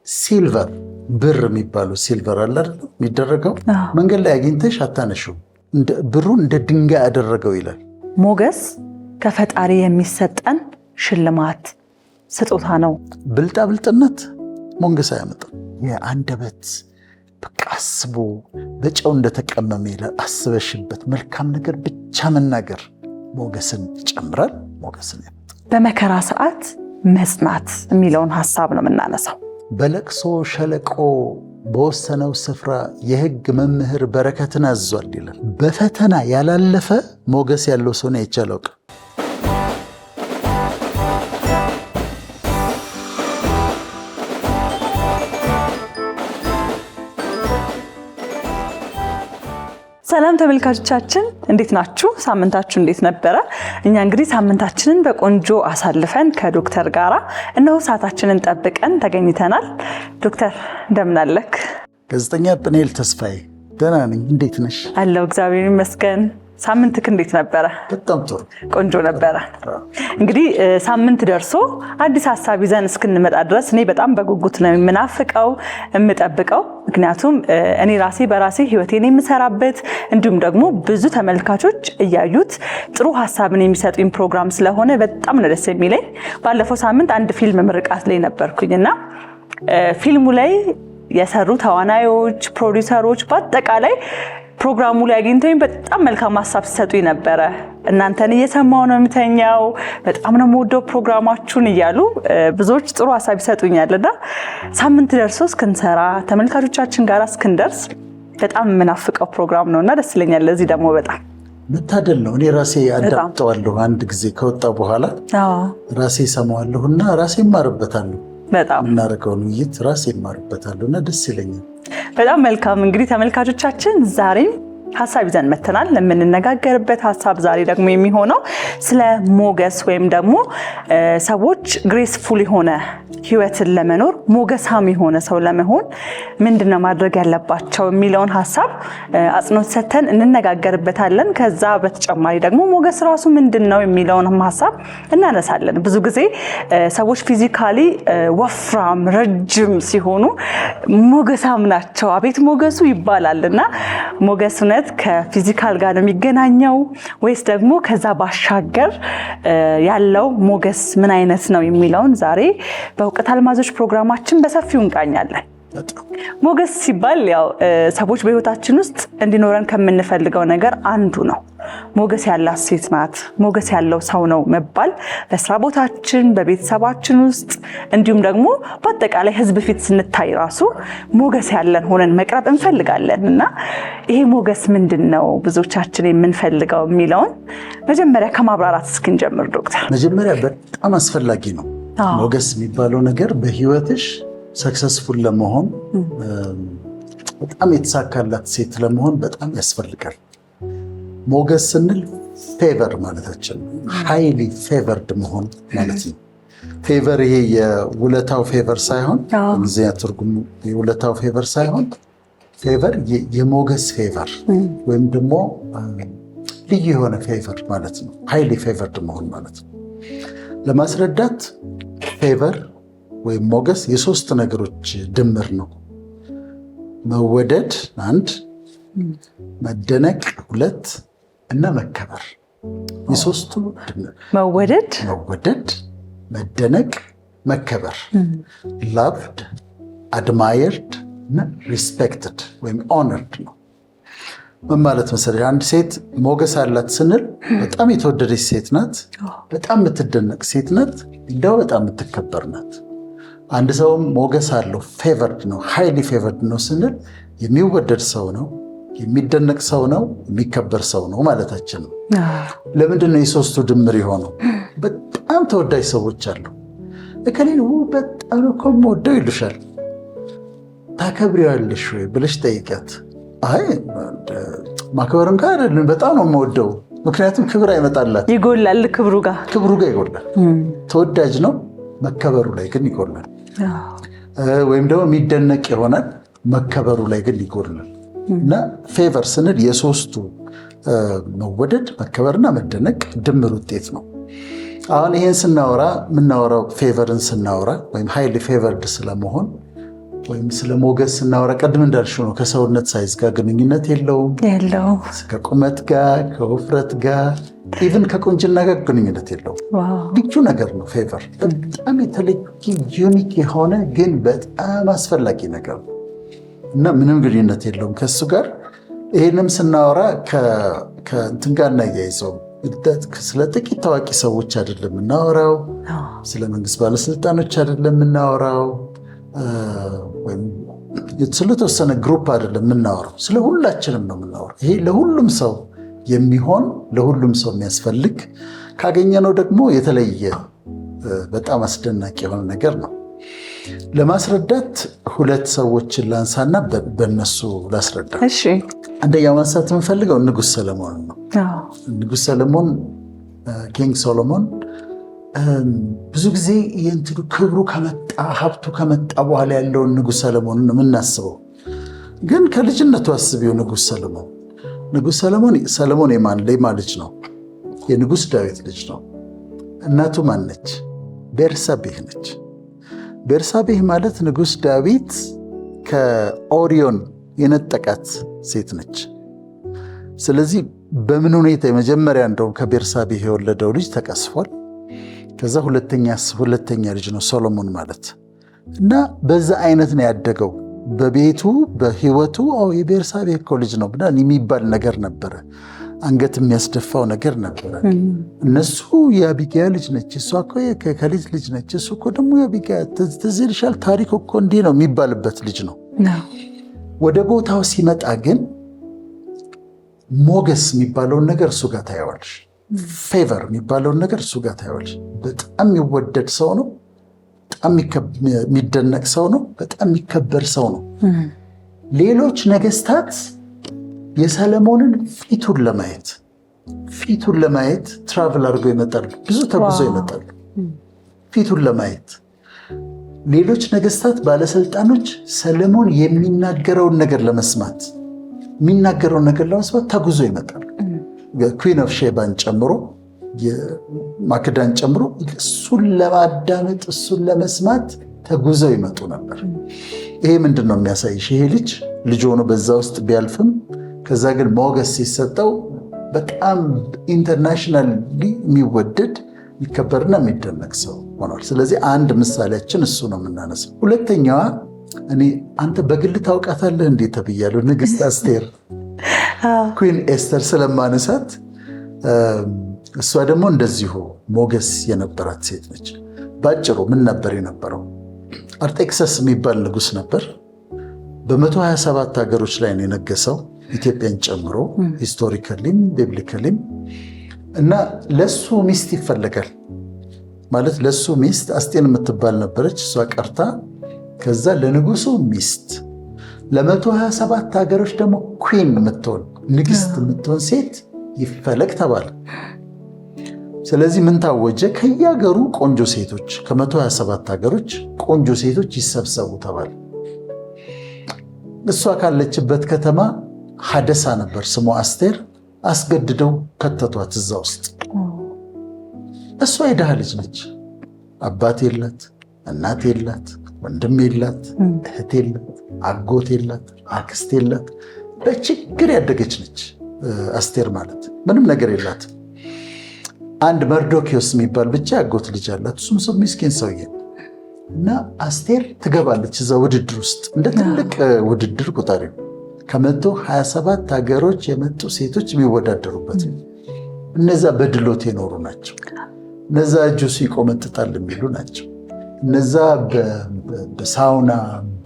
ሲልቨር ብር የሚባለው ሲልቨር አለ አይደል የሚደረገው መንገድ ላይ አግኝተሽ አታነሽው ብሩ እንደ ድንጋይ አደረገው ይላል። ሞገስ ከፈጣሪ የሚሰጠን ሽልማት ስጦታ ነው። ብልጣብልጥነት ሞገስ አያመጣም። የአንደበት በቃ አስቦ በጨው እንደተቀመመ ይላል። አስበሽበት መልካም ነገር ብቻ መናገር ሞገስን ይጨምራል፣ ሞገስን ያመጣል። በመከራ ሰዓት መጽናት የሚለውን ሐሳብ ነው የምናነሳው። በለቅሶ ሸለቆ በወሰነው ስፍራ የሕግ መምህር በረከትን አዟል ይላል። በፈተና ያላለፈ ሞገስ ያለው ሰው ነው አይቻለው። ሰላም ተመልካቾቻችን እንዴት ናችሁ? ሳምንታችሁ እንዴት ነበረ? እኛ እንግዲህ ሳምንታችንን በቆንጆ አሳልፈን ከዶክተር ጋራ እነሆ ሰዓታችንን ጠብቀን ተገኝተናል። ዶክተር እንደምን አለክ? ጋዜጠኛ ጵንኤል ተስፋዬ ደህና ነኝ። እንዴት ነሽ? አለሁ እግዚአብሔር ይመስገን። ሳምንትክ እንዴት ነበረ? በጣም ጥሩ ቆንጆ ነበረ። እንግዲህ ሳምንት ደርሶ አዲስ ሐሳብ ይዘን እስክንመጣ ድረስ እኔ በጣም በጉጉት ነው የምናፍቀው የምጠብቀው። ምክንያቱም እኔ ራሴ በራሴ ህይወቴን የምሰራበት እንዲሁም ደግሞ ብዙ ተመልካቾች እያዩት ጥሩ ሐሳብን የሚሰጡኝ ፕሮግራም ስለሆነ በጣም ነው ደስ የሚለኝ። ባለፈው ሳምንት አንድ ፊልም ምርቃት ላይ ነበርኩኝና ፊልሙ ላይ የሰሩ ተዋናዮች፣ ፕሮዲዩሰሮች በአጠቃላይ ፕሮግራሙ ላይ አግኝተውኝ በጣም መልካም ሐሳብ ሲሰጡኝ ነበረ። እናንተን እየሰማው ነው የምተኛው፣ በጣም ነው የምወደው ፕሮግራማችሁን እያሉ ብዙዎች ጥሩ ሐሳብ ይሰጡኛልና ሳምንት ደርሶ እስክንሰራ ተመልካቾቻችን ጋር እስክንደርስ በጣም የምናፍቀው ፕሮግራም ነውና ደስ ይለኛል። ለዚህ ደግሞ በጣም መታደል ነው። እኔ ራሴ አዳምጠዋለሁ። አንድ ጊዜ ከወጣ በኋላ ራሴ ሰማዋለሁና ራሴ እማርበታለሁ። በጣም እናረጋውን ውይይት ራሴ እማርበታለሁና ደስ ይለኛል። በጣም መልካም። እንግዲህ ተመልካቾቻችን ዛሬም ሐሳብ ይዘን መተናል። ለምንነጋገርበት ሐሳብ ዛሬ ደግሞ የሚሆነው ስለ ሞገስ ወይም ደግሞ ሰዎች ግሬስፉል የሆነ ህይወትን ለመኖር ሞገሳም የሆነ ሰው ለመሆን ምንድነው ማድረግ ያለባቸው የሚለውን ሐሳብ አጽንኦት ሰጥተን እንነጋገርበታለን። ከዛ በተጨማሪ ደግሞ ሞገስ ራሱ ምንድነው የሚለውንም ሐሳብ እናነሳለን። ብዙ ጊዜ ሰዎች ፊዚካሊ ወፍራም ረጅም ሲሆኑ ሞገሳም ናቸው፣ አቤት ሞገሱ ይባላልና ሞገስነት ከፊዚካል ጋር ነው የሚገናኘው ወይስ ደግሞ ከዛ ባሻገር ያለው ሞገስ ምን አይነት ነው የሚለውን ዛሬ በእውቀት አልማዞች ፕሮግራማችን በሰፊው እንቃኛለን። ሞገስ ሲባል ያው ሰዎች በህይወታችን ውስጥ እንዲኖረን ከምንፈልገው ነገር አንዱ ነው። ሞገስ ያላት ሴት ናት፣ ሞገስ ያለው ሰው ነው መባል በስራ ቦታችን፣ በቤተሰባችን ውስጥ እንዲሁም ደግሞ በአጠቃላይ ህዝብ ፊት ስንታይ ራሱ ሞገስ ያለን ሆነን መቅረብ እንፈልጋለን እና ይሄ ሞገስ ምንድነው ብዙዎቻችን የምንፈልገው የሚለውን መጀመሪያ ከማብራራት እስክንጀምር ዶክተር። መጀመሪያ በጣም አስፈላጊ ነው ሞገስ የሚባለው ነገር በህይወትሽ ሰክሰስፉል ለመሆን በጣም የተሳካላት ሴት ለመሆን በጣም ያስፈልጋል። ሞገስ ስንል ፌቨር ማለታችን ነው። ሃይሊ ፌቨርድ መሆን ማለት ነው። ፌቨር ይሄ የውለታው ፌቨር ሳይሆን እንግሊዝኛ ትርጉሙ የውለታው ፌቨር ሳይሆን ፌቨር የሞገስ ፌቨር ወይም ደግሞ ልዩ የሆነ ፌቨር ማለት ነው። ሃይሊ ፌቨርድ መሆን ማለት ነው። ለማስረዳት ፌቨር ወይም ሞገስ የሶስት ነገሮች ድምር ነው። መወደድ አንድ፣ መደነቅ ሁለት እና መከበር የሶስቱ ድምር። መወደድ፣ መደነቅ፣ መከበር ላቭድ፣ አድማየርድ እና ሪስፔክትድ ወይም ኦነርድ ነው። ምን ማለት መሰለሽ? አንድ ሴት ሞገስ አላት ስንል በጣም የተወደደች ሴት ናት፣ በጣም የምትደነቅ ሴት ናት፣ እንደው በጣም የምትከበር ናት። አንድ ሰውም ሞገስ አለው ፌቨርድ ነው ሃይሊ ፌቨርድ ነው ስንል የሚወደድ ሰው ነው፣ የሚደነቅ ሰው ነው፣ የሚከበር ሰው ነው ማለታችን ነው። ለምንድን ነው የሶስቱ ድምር የሆነው? በጣም ተወዳጅ ሰዎች አሉ። እከሌን በጣም እኮ የምወደው ይሉሻል። ታከብሪዋለሽ ወይ ብለሽ ጠይቂያት። አይ ማክበር እንኳን አይደለም በጣም ነው የምወደው፣ ምክንያቱም ክብር አይመጣላት፣ ይጎላል፣ ክብሩ ጋር ይጎላል። ተወዳጅ ነው፣ መከበሩ ላይ ግን ይጎላል። ወይም ደግሞ የሚደነቅ ይሆናል፣ መከበሩ ላይ ግን ይጎላል። እና ፌቨር ስንል የሶስቱ መወደድ፣ መከበርና መደነቅ ድምር ውጤት ነው። አሁን ይሄን ስናወራ የምናወራው ፌቨርን ስናወራ ወይም ሃይሊ ፌቨርድ ስለመሆን ወይም ስለ ሞገስ ስናወራ ቀድም እንዳልሽው ነው ከሰውነት ሳይዝ ጋር ግንኙነት የለውም። ከቁመት ጋር፣ ከውፍረት ጋር፣ ኢቭን ከቁንጅና ጋር ግንኙነት የለውም። ልዩ ነገር ነው ፌቨር። በጣም የተለየ ዩኒክ የሆነ ግን በጣም አስፈላጊ ነገር ነው እና ምንም ግንኙነት የለውም ከሱ ጋር። ይህንም ስናወራ ከእንትን ጋር እናያይዘው። ስለ ጥቂት ታዋቂ ሰዎች አይደለም የምናወራው፣ ስለ መንግስት ባለስልጣኖች አይደለም የምናወራው፣ ወይም ስለተወሰነ ግሩፕ አይደለም የምናወራው፣ ስለ ሁላችንም ነው የምናወራው። ይሄ ለሁሉም ሰው የሚሆን ለሁሉም ሰው የሚያስፈልግ ካገኘነው ደግሞ የተለየ በጣም አስደናቂ የሆነ ነገር ነው። ለማስረዳት ሁለት ሰዎችን ላንሳና በእነሱ ላስረዳ። አንደኛው ማንሳት የምፈልገው ንጉሥ ሰለሞን ነው። ንጉሥ ሰለሞን ኪንግ ሶሎሞን ብዙ ሰለሞን ብዙ ጊዜ የእንትኑ ክብሩ ከመጣ ሀብቱ ከመጣ በኋላ ያለውን ንጉሥ ሰለሞን ነው የምናስበው። ግን ከልጅነቱ አስቢው ንጉሥ ሰለሞን ሰለሞን የማ ልጅ ነው? የንጉሥ ዳዊት ልጅ ነው። እናቱ ማን ነች? ቤርሳቤህ ነች። ቤርሳቤህ ማለት ንጉሥ ዳዊት ከኦሪዮን የነጠቃት ሴት ነች። ስለዚህ በምን ሁኔታ የመጀመሪያ እንደውም ከቤርሳቤህ የወለደው ልጅ ተቀስፏል። ከዛ ሁለተኛ ልጅ ነው ሶሎሞን ማለት እና በዛ አይነት ነው ያደገው። በቤቱ በህይወቱ የቤርሳቤህ እኮ ልጅ ነው ብላ የሚባል ነገር ነበረ። አንገት የሚያስደፋው ነገር ነበረ። እነሱ የአቢግያ ልጅ ነች፣ እሷ እኮ የከሊት ልጅ ነች፣ እሱ እኮ ደግሞ የአቢግያ ትዝ ይልሻል ታሪክ እኮ እንዲህ ነው የሚባልበት ልጅ ነው። ወደ ቦታው ሲመጣ ግን ሞገስ የሚባለውን ነገር እሱ ጋር ታየዋለሽ። ፌቨር የሚባለውን ነገር እሱ ጋር ታየዋለሽ። በጣም የሚወደድ ሰው ነው። በጣም የሚደነቅ ሰው ነው። በጣም የሚከበር ሰው ነው። ሌሎች ነገስታት የሰለሞንን ፊቱን ለማየት ትራቭል አድርገው ይመጣሉ። ብዙ ተጉዞ ይመጣሉ ፊቱን ለማየት። ሌሎች ነገስታት ባለስልጣኖች ሰለሞን የሚናገረውን ነገር ለመስማት ተጉዞ ይመጣሉ። ኩዊን ኦፍ ሼባን ጨምሮ ማክዳን ጨምሮ እሱን ለማዳመጥ እሱን ለመስማት ተጉዘው ይመጡ ነበር። ይሄ ምንድን ነው የሚያሳይሽ? ይሄ ልጅ ሆኖ በዛ ውስጥ ቢያልፍም ከዛ ግን ሞገስ ሲሰጠው በጣም ኢንተርናሽናል የሚወደድ የሚከበርና የሚደነቅ ሰው ሆኗል። ስለዚህ አንድ ምሳሌያችን እሱ ነው የምናነሳው። ሁለተኛዋ አንተ በግል ታውቃታለህ እንዴ ተብያለሁ። ንግስት አስቴር ኩዊን ኤስተር ስለማነሳት እሷ ደግሞ እንደዚሁ ሞገስ የነበራት ሴት ነች። ባጭሩ ምን ነበር የነበረው? አርጤክሰስ የሚባል ንጉስ ነበር። በ127 ሀገሮች ላይ ነው የነገሰው ኢትዮጵያን ጨምሮ ሂስቶሪካሊም ቢብሊካሊም። እና ለሱ ሚስት ይፈለጋል ማለት ለሱ ሚስት አስቴን የምትባል ነበረች። እሷ ቀርታ ከዛ ለንጉሱ ሚስት ለ127 ሀገሮች ደግሞ ኩዊን የምትሆን ንግስት የምትሆን ሴት ይፈለግ ተባለ። ስለዚህ ምን ታወጀ? ከየሀገሩ ቆንጆ ሴቶች ከ127 ሀገሮች ቆንጆ ሴቶች ይሰብሰቡ ተባለ። እሷ ካለችበት ከተማ ሀደሳ ነበር ስሟ አስቴር። አስገድደው ከተቷት እዛ ውስጥ። እሷ የድሃ ልጅ ነች። አባት የላት፣ እናት የላት፣ ወንድም የላት፣ እህት የላት፣ አጎት የላት፣ አክስት የላት። በችግር ያደገች ነች አስቴር ማለት ምንም ነገር የላት። አንድ መርዶኪዎስ የሚባል ብቻ ያጎት ልጅ አላት። እሱም ሰው ምስኪን ሰውዬ እና አስቴር ትገባለች እዛ ውድድር ውስጥ እንደ ትልቅ ውድድር ቁጠሪ። ከ127 ሀገሮች የመጡ ሴቶች የሚወዳደሩበት። እነዛ በድሎት የኖሩ ናቸው። እነዛ ጁስ ይቆመጥጣል የሚሉ ናቸው። እነዛ በሳውና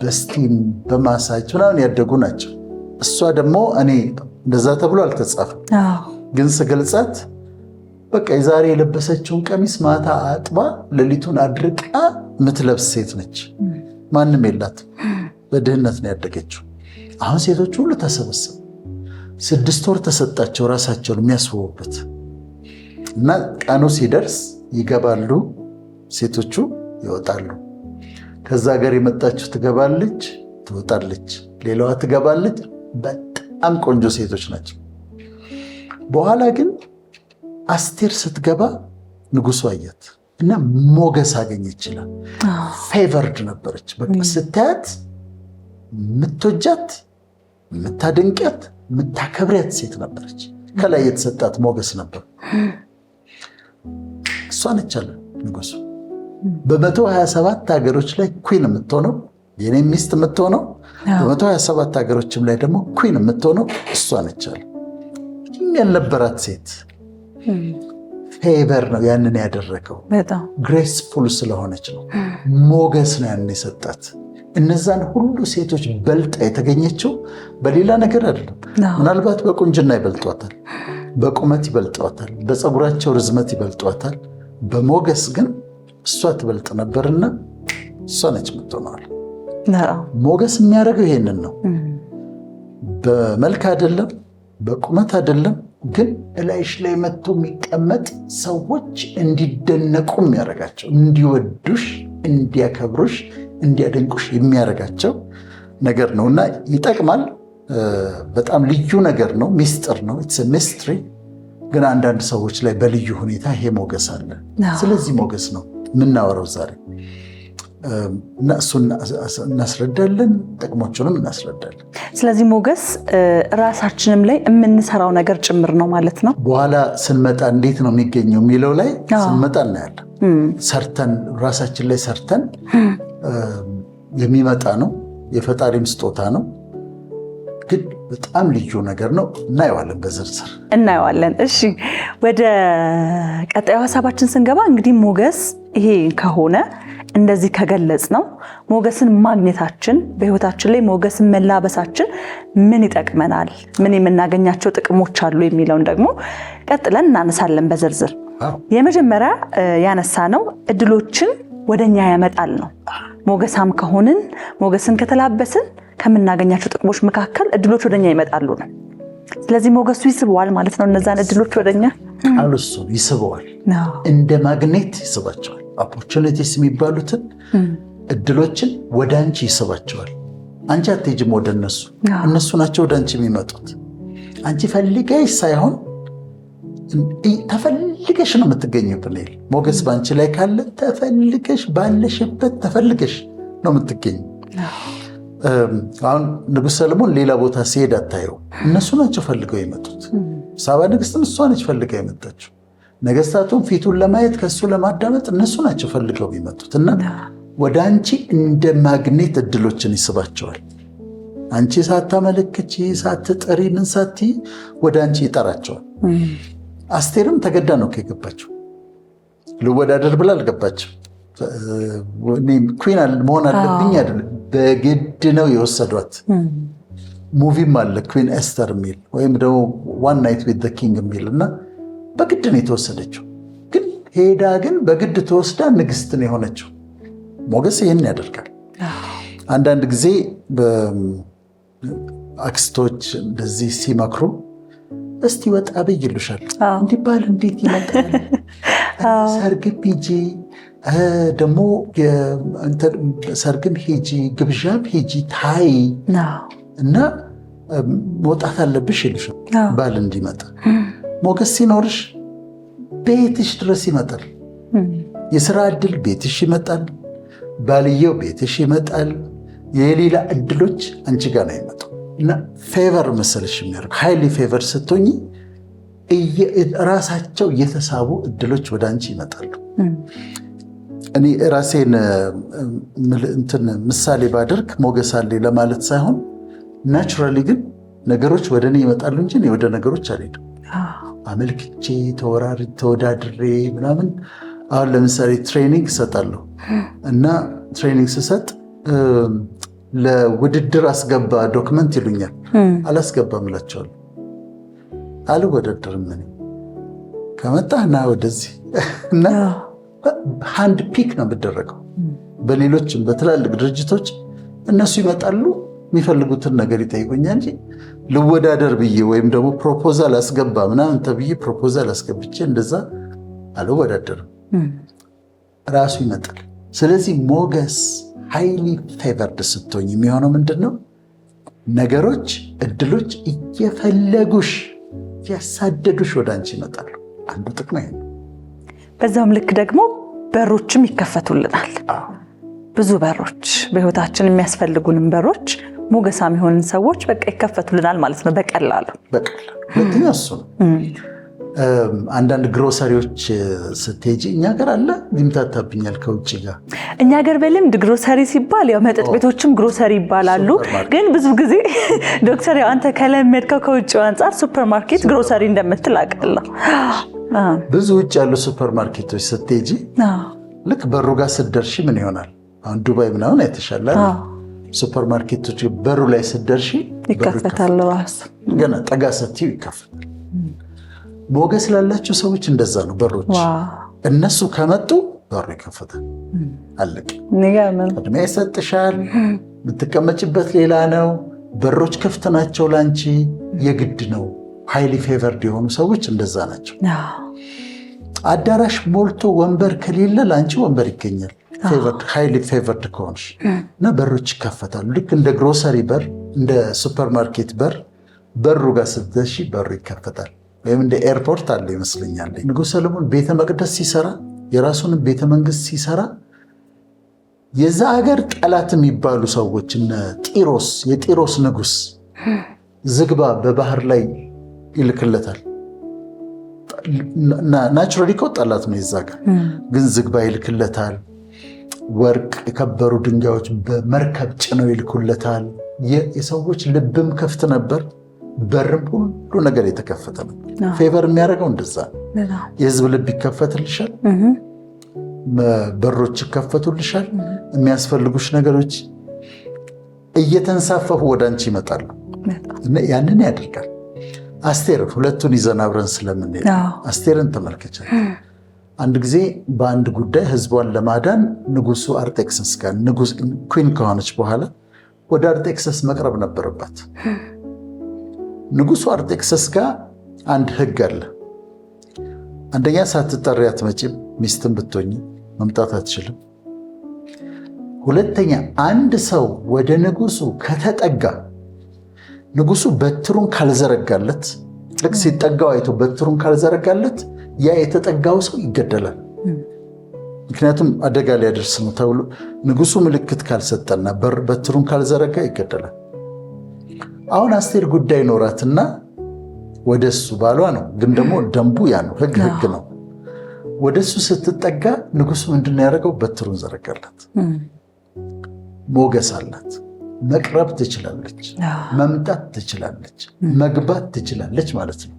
በስቲም በማሳጅ ምናምን ያደጉ ናቸው። እሷ ደግሞ እንደዛ ተብሎ አልተጻፈም፣ ግን ስገልጻት በቃ የዛሬ የለበሰችውን ቀሚስ ማታ አጥባ ሌሊቱን አድርቃ የምትለብስ ሴት ነች። ማንም የላት። በድህነት ነው ያደገችው። አሁን ሴቶች ሁሉ ተሰበሰቡ። 6 ወር ተሰጣቸው ራሳቸውን የሚያስውቡበት እና ቀኑ ሲደርስ ይገባሉ፣ ሴቶቹ ይወጣሉ። ከዛ ሀገር የመጣችው ትገባለች፣ ትወጣለች፣ ሌላዋ ትገባለች። በጣም ቆንጆ ሴቶች ናቸው። በኋላ ግን አስቴር ስትገባ ንጉሱ አያት እና ሞገስ አገኘ ይችላል። ፌቨርድ ነበረች። በቃ ስታያት የምትወጃት፣ የምታደንቂያት፣ የምታከብሪያት ሴት ነበረች። ከላይ የተሰጣት ሞገስ ነበር። እሷ ነች አለ ንጉሱ። በ127 ሀገሮች ላይ ኩዊን የምትሆነው የኔ ሚስት የምትሆነው በ127 ሀገሮችም ላይ ደግሞ ኩዊን የምትሆነው እሷ ነች አለ። ያልነበራት ሴት ፌቨር ነው ያንን ያደረገው። ግሬስፉል ስለሆነች ነው። ሞገስ ነው ያንን የሰጣት። እነዛን ሁሉ ሴቶች በልጣ የተገኘችው በሌላ ነገር አይደለም። ምናልባት በቁንጅና ይበልጧታል፣ በቁመት ይበልጧታል፣ በፀጉራቸው ርዝመት ይበልጧታል። በሞገስ ግን እሷ ትበልጥ ነበርና እሷ ነች የምትሆነዋል። ሞገስ የሚያደርገው ይሄንን ነው። በመልክ አይደለም፣ በቁመት አይደለም፣ ግን እላይሽ ላይ መጥቶ የሚቀመጥ ሰዎች እንዲደነቁ የሚያደርጋቸው፣ እንዲወዱሽ፣ እንዲያከብሩሽ፣ እንዲያደንቁሽ የሚያደርጋቸው ነገር ነው እና ይጠቅማል። በጣም ልዩ ነገር ነው። ሚስጥር ነው። ኢትስ ሚስትሪ። ግን አንዳንድ ሰዎች ላይ በልዩ ሁኔታ ይሄ ሞገስ አለ። ስለዚህ ሞገስ ነው የምናወራው ዛሬ እና እሱን እናስረዳለን፣ ጥቅሞቹንም እናስረዳለን። ስለዚህ ሞገስ ራሳችንም ላይ የምንሰራው ነገር ጭምር ነው ማለት ነው። በኋላ ስንመጣ እንዴት ነው የሚገኘው የሚለው ላይ ስንመጣ እናያለን። ሰርተን ራሳችን ላይ ሰርተን የሚመጣ ነው። የፈጣሪም ስጦታ ነው። ግን በጣም ልዩ ነገር ነው። እናየዋለን፣ በዝርዝር እናየዋለን። እሺ፣ ወደ ቀጣዩ ሀሳባችን ስንገባ እንግዲህ ሞገስ ይሄ ከሆነ እንደዚህ ከገለጽ ነው ሞገስን ማግኘታችን በህይወታችን ላይ ሞገስን መላበሳችን ምን ይጠቅመናል፣ ምን የምናገኛቸው ጥቅሞች አሉ የሚለውን ደግሞ ቀጥለን እናነሳለን በዝርዝር። የመጀመሪያ ያነሳ ነው እድሎችን ወደኛ ያመጣል ነው። ሞገሳም ከሆንን ሞገስን ከተላበስን ከምናገኛቸው ጥቅሞች መካከል እድሎች ወደኛ ይመጣሉ ነው። ስለዚህ ሞገሱ ይስበዋል ማለት ነው። እነዛን እድሎች ወደኛ አሉሱ ይስበዋል፣ እንደ ማግኔት ይስባቸዋል። ኦፖርቹኒቲስ የሚባሉትን እድሎችን ወደ አንቺ ይስባቸዋል። አንቺ አትሄጂም ወደ እነሱ፣ እነሱ ናቸው ወደ አንቺ የሚመጡት። አንቺ ፈልገሽ ሳይሆን ተፈልገሽ ነው የምትገኘው። ሞገስ በአንቺ ላይ ካለ ተፈልገሽ ባለሽበት ተፈልገሽ ነው የምትገኘው። አሁን ንጉሥ ሰለሞን ሌላ ቦታ ሲሄድ አታየው፣ እነሱ ናቸው ፈልገው የመጡት። ሳባ ንግስትም እሷ ነች ፈልጋ የመጣችው። ነገስታቱም ፊቱን ለማየት ከሱ ለማዳመጥ እነሱ ናቸው ፈልገው የመጡት እና ወደ አንቺ እንደ ማግኔት እድሎችን ይስባቸዋል። አንቺ ሳታመለክቺ ሳትጠሪ ምን ሳትይ ወደ አንቺ ይጠራቸዋል። አስቴርም ተገዳ ነው የገባችው። ልወዳደር ብላ አልገባችው። ኩዊን መሆን አለብኝ አይደለም፣ በግድ ነው የወሰዷት። ሙቪም አለ ኩዊን ኤስተር የሚል ወይም ደግሞ ዋን ናይት ዊዝ ዘ ኪንግ የሚል እና በግድ ነው የተወሰደችው። ግን ሄዳ ግን በግድ ተወስዳ ንግስት ነው የሆነችው። ሞገስ ይህን ያደርጋል። አንዳንድ ጊዜ አክስቶች እንደዚህ ሲመክሩ እስቲ ወጣ በይ ይሉሻል። እንዲባል እንዴት ይመጣል? ሰርግም ሂጂ ደግሞ ሰርግም ሂጂ ግብዣም ሂጂ ታይ እና መውጣት አለብሽ ይሉሻል ባል እንዲመጣ። ሞገስ ሲኖርሽ ቤትሽ ድረስ ይመጣል። የስራ እድል ቤትሽ ይመጣል። ባልየው ቤትሽ ይመጣል። የሌላ እድሎች አንቺ ጋር ነው ይመጡ እና ፌቨር መሰለሽ የሚያደርግ ሃይሊ ፌቨር ስትሆኚ ራሳቸው የተሳቡ እድሎች ወደ አንቺ ይመጣሉ። እኔ ራሴን ምሳሌ ባደርግ ሞገስ አለኝ ለማለት ሳይሆን ናቹራሊ ግን ነገሮች ወደ እኔ ይመጣሉ እንጂ እኔ ወደ ነገሮች አልሄድም። አመልክቼ ተወዳድሬ ምናምን። አሁን ለምሳሌ ትሬኒንግ እሰጣለሁ እና ትሬኒንግ ስሰጥ ለውድድር አስገባ ዶክመንት ይሉኛል። አላስገባም እላቸዋለሁ። አልወዳደርም እኔ ከመጣህ ና ወደዚህ እና ሃንድ ፒክ ነው የምደረገው። በሌሎችም በትላልቅ ድርጅቶች እነሱ ይመጣሉ፣ የሚፈልጉትን ነገር ይጠይቁኛል እንጂ ልወዳደር ብዬ ወይም ደግሞ ፕሮፖዛል አስገባ ምናምን ተብዬ ፕሮፖዛል አስገብቼ እንደዛ አልወዳደርም። ራሱ ይመጣል። ስለዚህ ሞገስ ሃይሊ ፌቨርድ ስትሆኝ የሚሆነው ምንድን ነው? ነገሮች፣ እድሎች እየፈለጉሽ ያሳደዱሽ ወደ አንቺ ይመጣሉ። አንዱ ጥቅም ይሄ ነው። በዛም ልክ ደግሞ በሮችም ይከፈቱልናል። ብዙ በሮች በህይወታችን የሚያስፈልጉንም በሮች ሞገሳም የሆንን ሰዎች በቃ ይከፈቱልናል ማለት ነው በቀላሉ። ሁለተኛ እሱ ነው። አንዳንድ ግሮሰሪዎች ስትሄጂ እኛ ሀገር አለ ይምታታብኛል ከውጭ ጋር። እኛ ሀገር በልምድ ግሮሰሪ ሲባል ያው መጠጥ ቤቶችም ግሮሰሪ ይባላሉ። ግን ብዙ ጊዜ ዶክተር ያው አንተ ከለመድከው ከውጭው አንፃር ሱፐርማርኬት ግሮሰሪ እንደምትል አውቃለሁ። ብዙ ውጭ ያሉ ሱፐርማርኬቶች ስትሄጂ ልክ በሩ ጋር ስትደርሺ ምን ይሆናል? አሁን ዱባይ ምናምን አይተሻል። ሱፐርማርኬቶች በሩ ላይ ስትደርሺ ይከፈታል። ራስ ገና ጠጋ ስትይው ይከፈታል። ሞገስ ላላቸው ሰዎች እንደዛ ነው በሮች። እነሱ ከመጡ በሩ ይከፈታል። አለቅ ቅድሚያ ይሰጥሻል። የምትቀመጭበት ሌላ ነው። በሮች ክፍት ናቸው ላንቺ። የግድ ነው። ሃይሊ ፌቨርድ የሆኑ ሰዎች እንደዛ ናቸው። አዳራሽ ሞልቶ ወንበር ከሌለ ላንቺ ወንበር ይገኛል። ሃይሊ ፌቨርድ ከሆንሽ እና በሮች ይከፈታሉ። ልክ እንደ ግሮሰሪ በር፣ እንደ ሱፐርማርኬት በር በሩ ጋር ስትደርሺ በሩ ይከፈታል። ወይም እንደ ኤርፖርት አለ ይመስለኛል። ንጉሥ ሰለሞን ቤተ መቅደስ ሲሰራ የራሱንም ቤተ መንግስት ሲሰራ የዛ ሀገር ጠላት የሚባሉ ሰዎች እነ ጢሮስ፣ የጢሮስ ንጉሥ ዝግባ በባህር ላይ ይልክለታል። ናቹራሊ እኮ ጠላት ነው የዛ ጋር፣ ግን ዝግባ ይልክለታል። ወርቅ፣ የከበሩ ድንጋዮች በመርከብ ጭነው ይልኩለታል። የሰዎች ልብም ከፍት ነበር። በርም ሁሉ ነገር የተከፈተ ነው። ፌቨር የሚያደርገው እንደዛ ነው። የህዝብ ልብ ይከፈትልሻል፣ በሮች ይከፈቱልሻል። የሚያስፈልጉሽ ነገሮች እየተንሳፈፉ ወደ አንቺ ይመጣሉ። ያንን ያደርጋል። አስቴር ሁለቱን ይዘን አብረን ስለምንሄድ አስቴርን ተመልከቻል። አንድ ጊዜ በአንድ ጉዳይ ህዝቧን ለማዳን ንጉሱ አርጤክሰስ ጋር ኩዊን ከሆነች በኋላ ወደ አርጤክሰስ መቅረብ ነበረባት። ንጉሱ አርጤክሰስ ጋር አንድ ህግ አለ። አንደኛ ሳትጠሪ አትመጪም፣ ሚስትም ብትሆኚ መምጣት አትችልም። ሁለተኛ አንድ ሰው ወደ ንጉሱ ከተጠጋ ንጉሱ በትሩን ካልዘረጋለት፣ ልክ ሲጠጋው አይቶ በትሩን ካልዘረጋለት ያ የተጠጋው ሰው ይገደላል። ምክንያቱም አደጋ ሊያደርስ ነው ተብሎ ንጉሱ ምልክት ካልሰጠና በትሩን ካልዘረጋ ይገደላል። አሁን አስቴር ጉዳይ ኖራትና ወደሱ ባሏ ነው፣ ግን ደግሞ ደንቡ ያ ነው፣ ህግ ነው። ወደሱ ስትጠጋ ንጉሱ ምንድን ያደረገው? በትሩን ዘረጋላት። ሞገስ አላት። መቅረብ ትችላለች፣ መምጣት ትችላለች፣ መግባት ትችላለች ማለት ነው።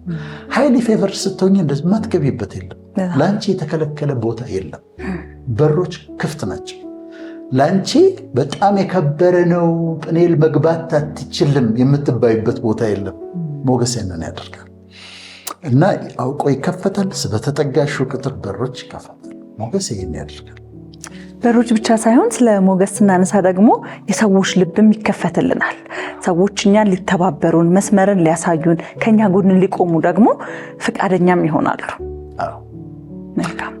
ሃይሊ ፌቨር ስትሆኝ እንደዚህ ማትገቢበት የለም። ለአንቺ የተከለከለ ቦታ የለም። በሮች ክፍት ናቸው። ለአንቺ በጣም የከበረ ነው፣ ጵኔል መግባት አትችልም የምትባይበት ቦታ የለም። ሞገስ ያንን ያደርጋል እና አውቆ ይከፈታል። በተጠጋሽው ቁጥር በሮች ይከፈታል። ሞገስ ይህን ያደርጋል። በሮች ብቻ ሳይሆን ስለ ሞገስ ስናነሳ ደግሞ የሰዎች ልብም ይከፈትልናል። ሰዎች እኛን ሊተባበሩን፣ መስመርን ሊያሳዩን፣ ከኛ ጎን ሊቆሙ ደግሞ ፈቃደኛም ይሆናሉ። መልካም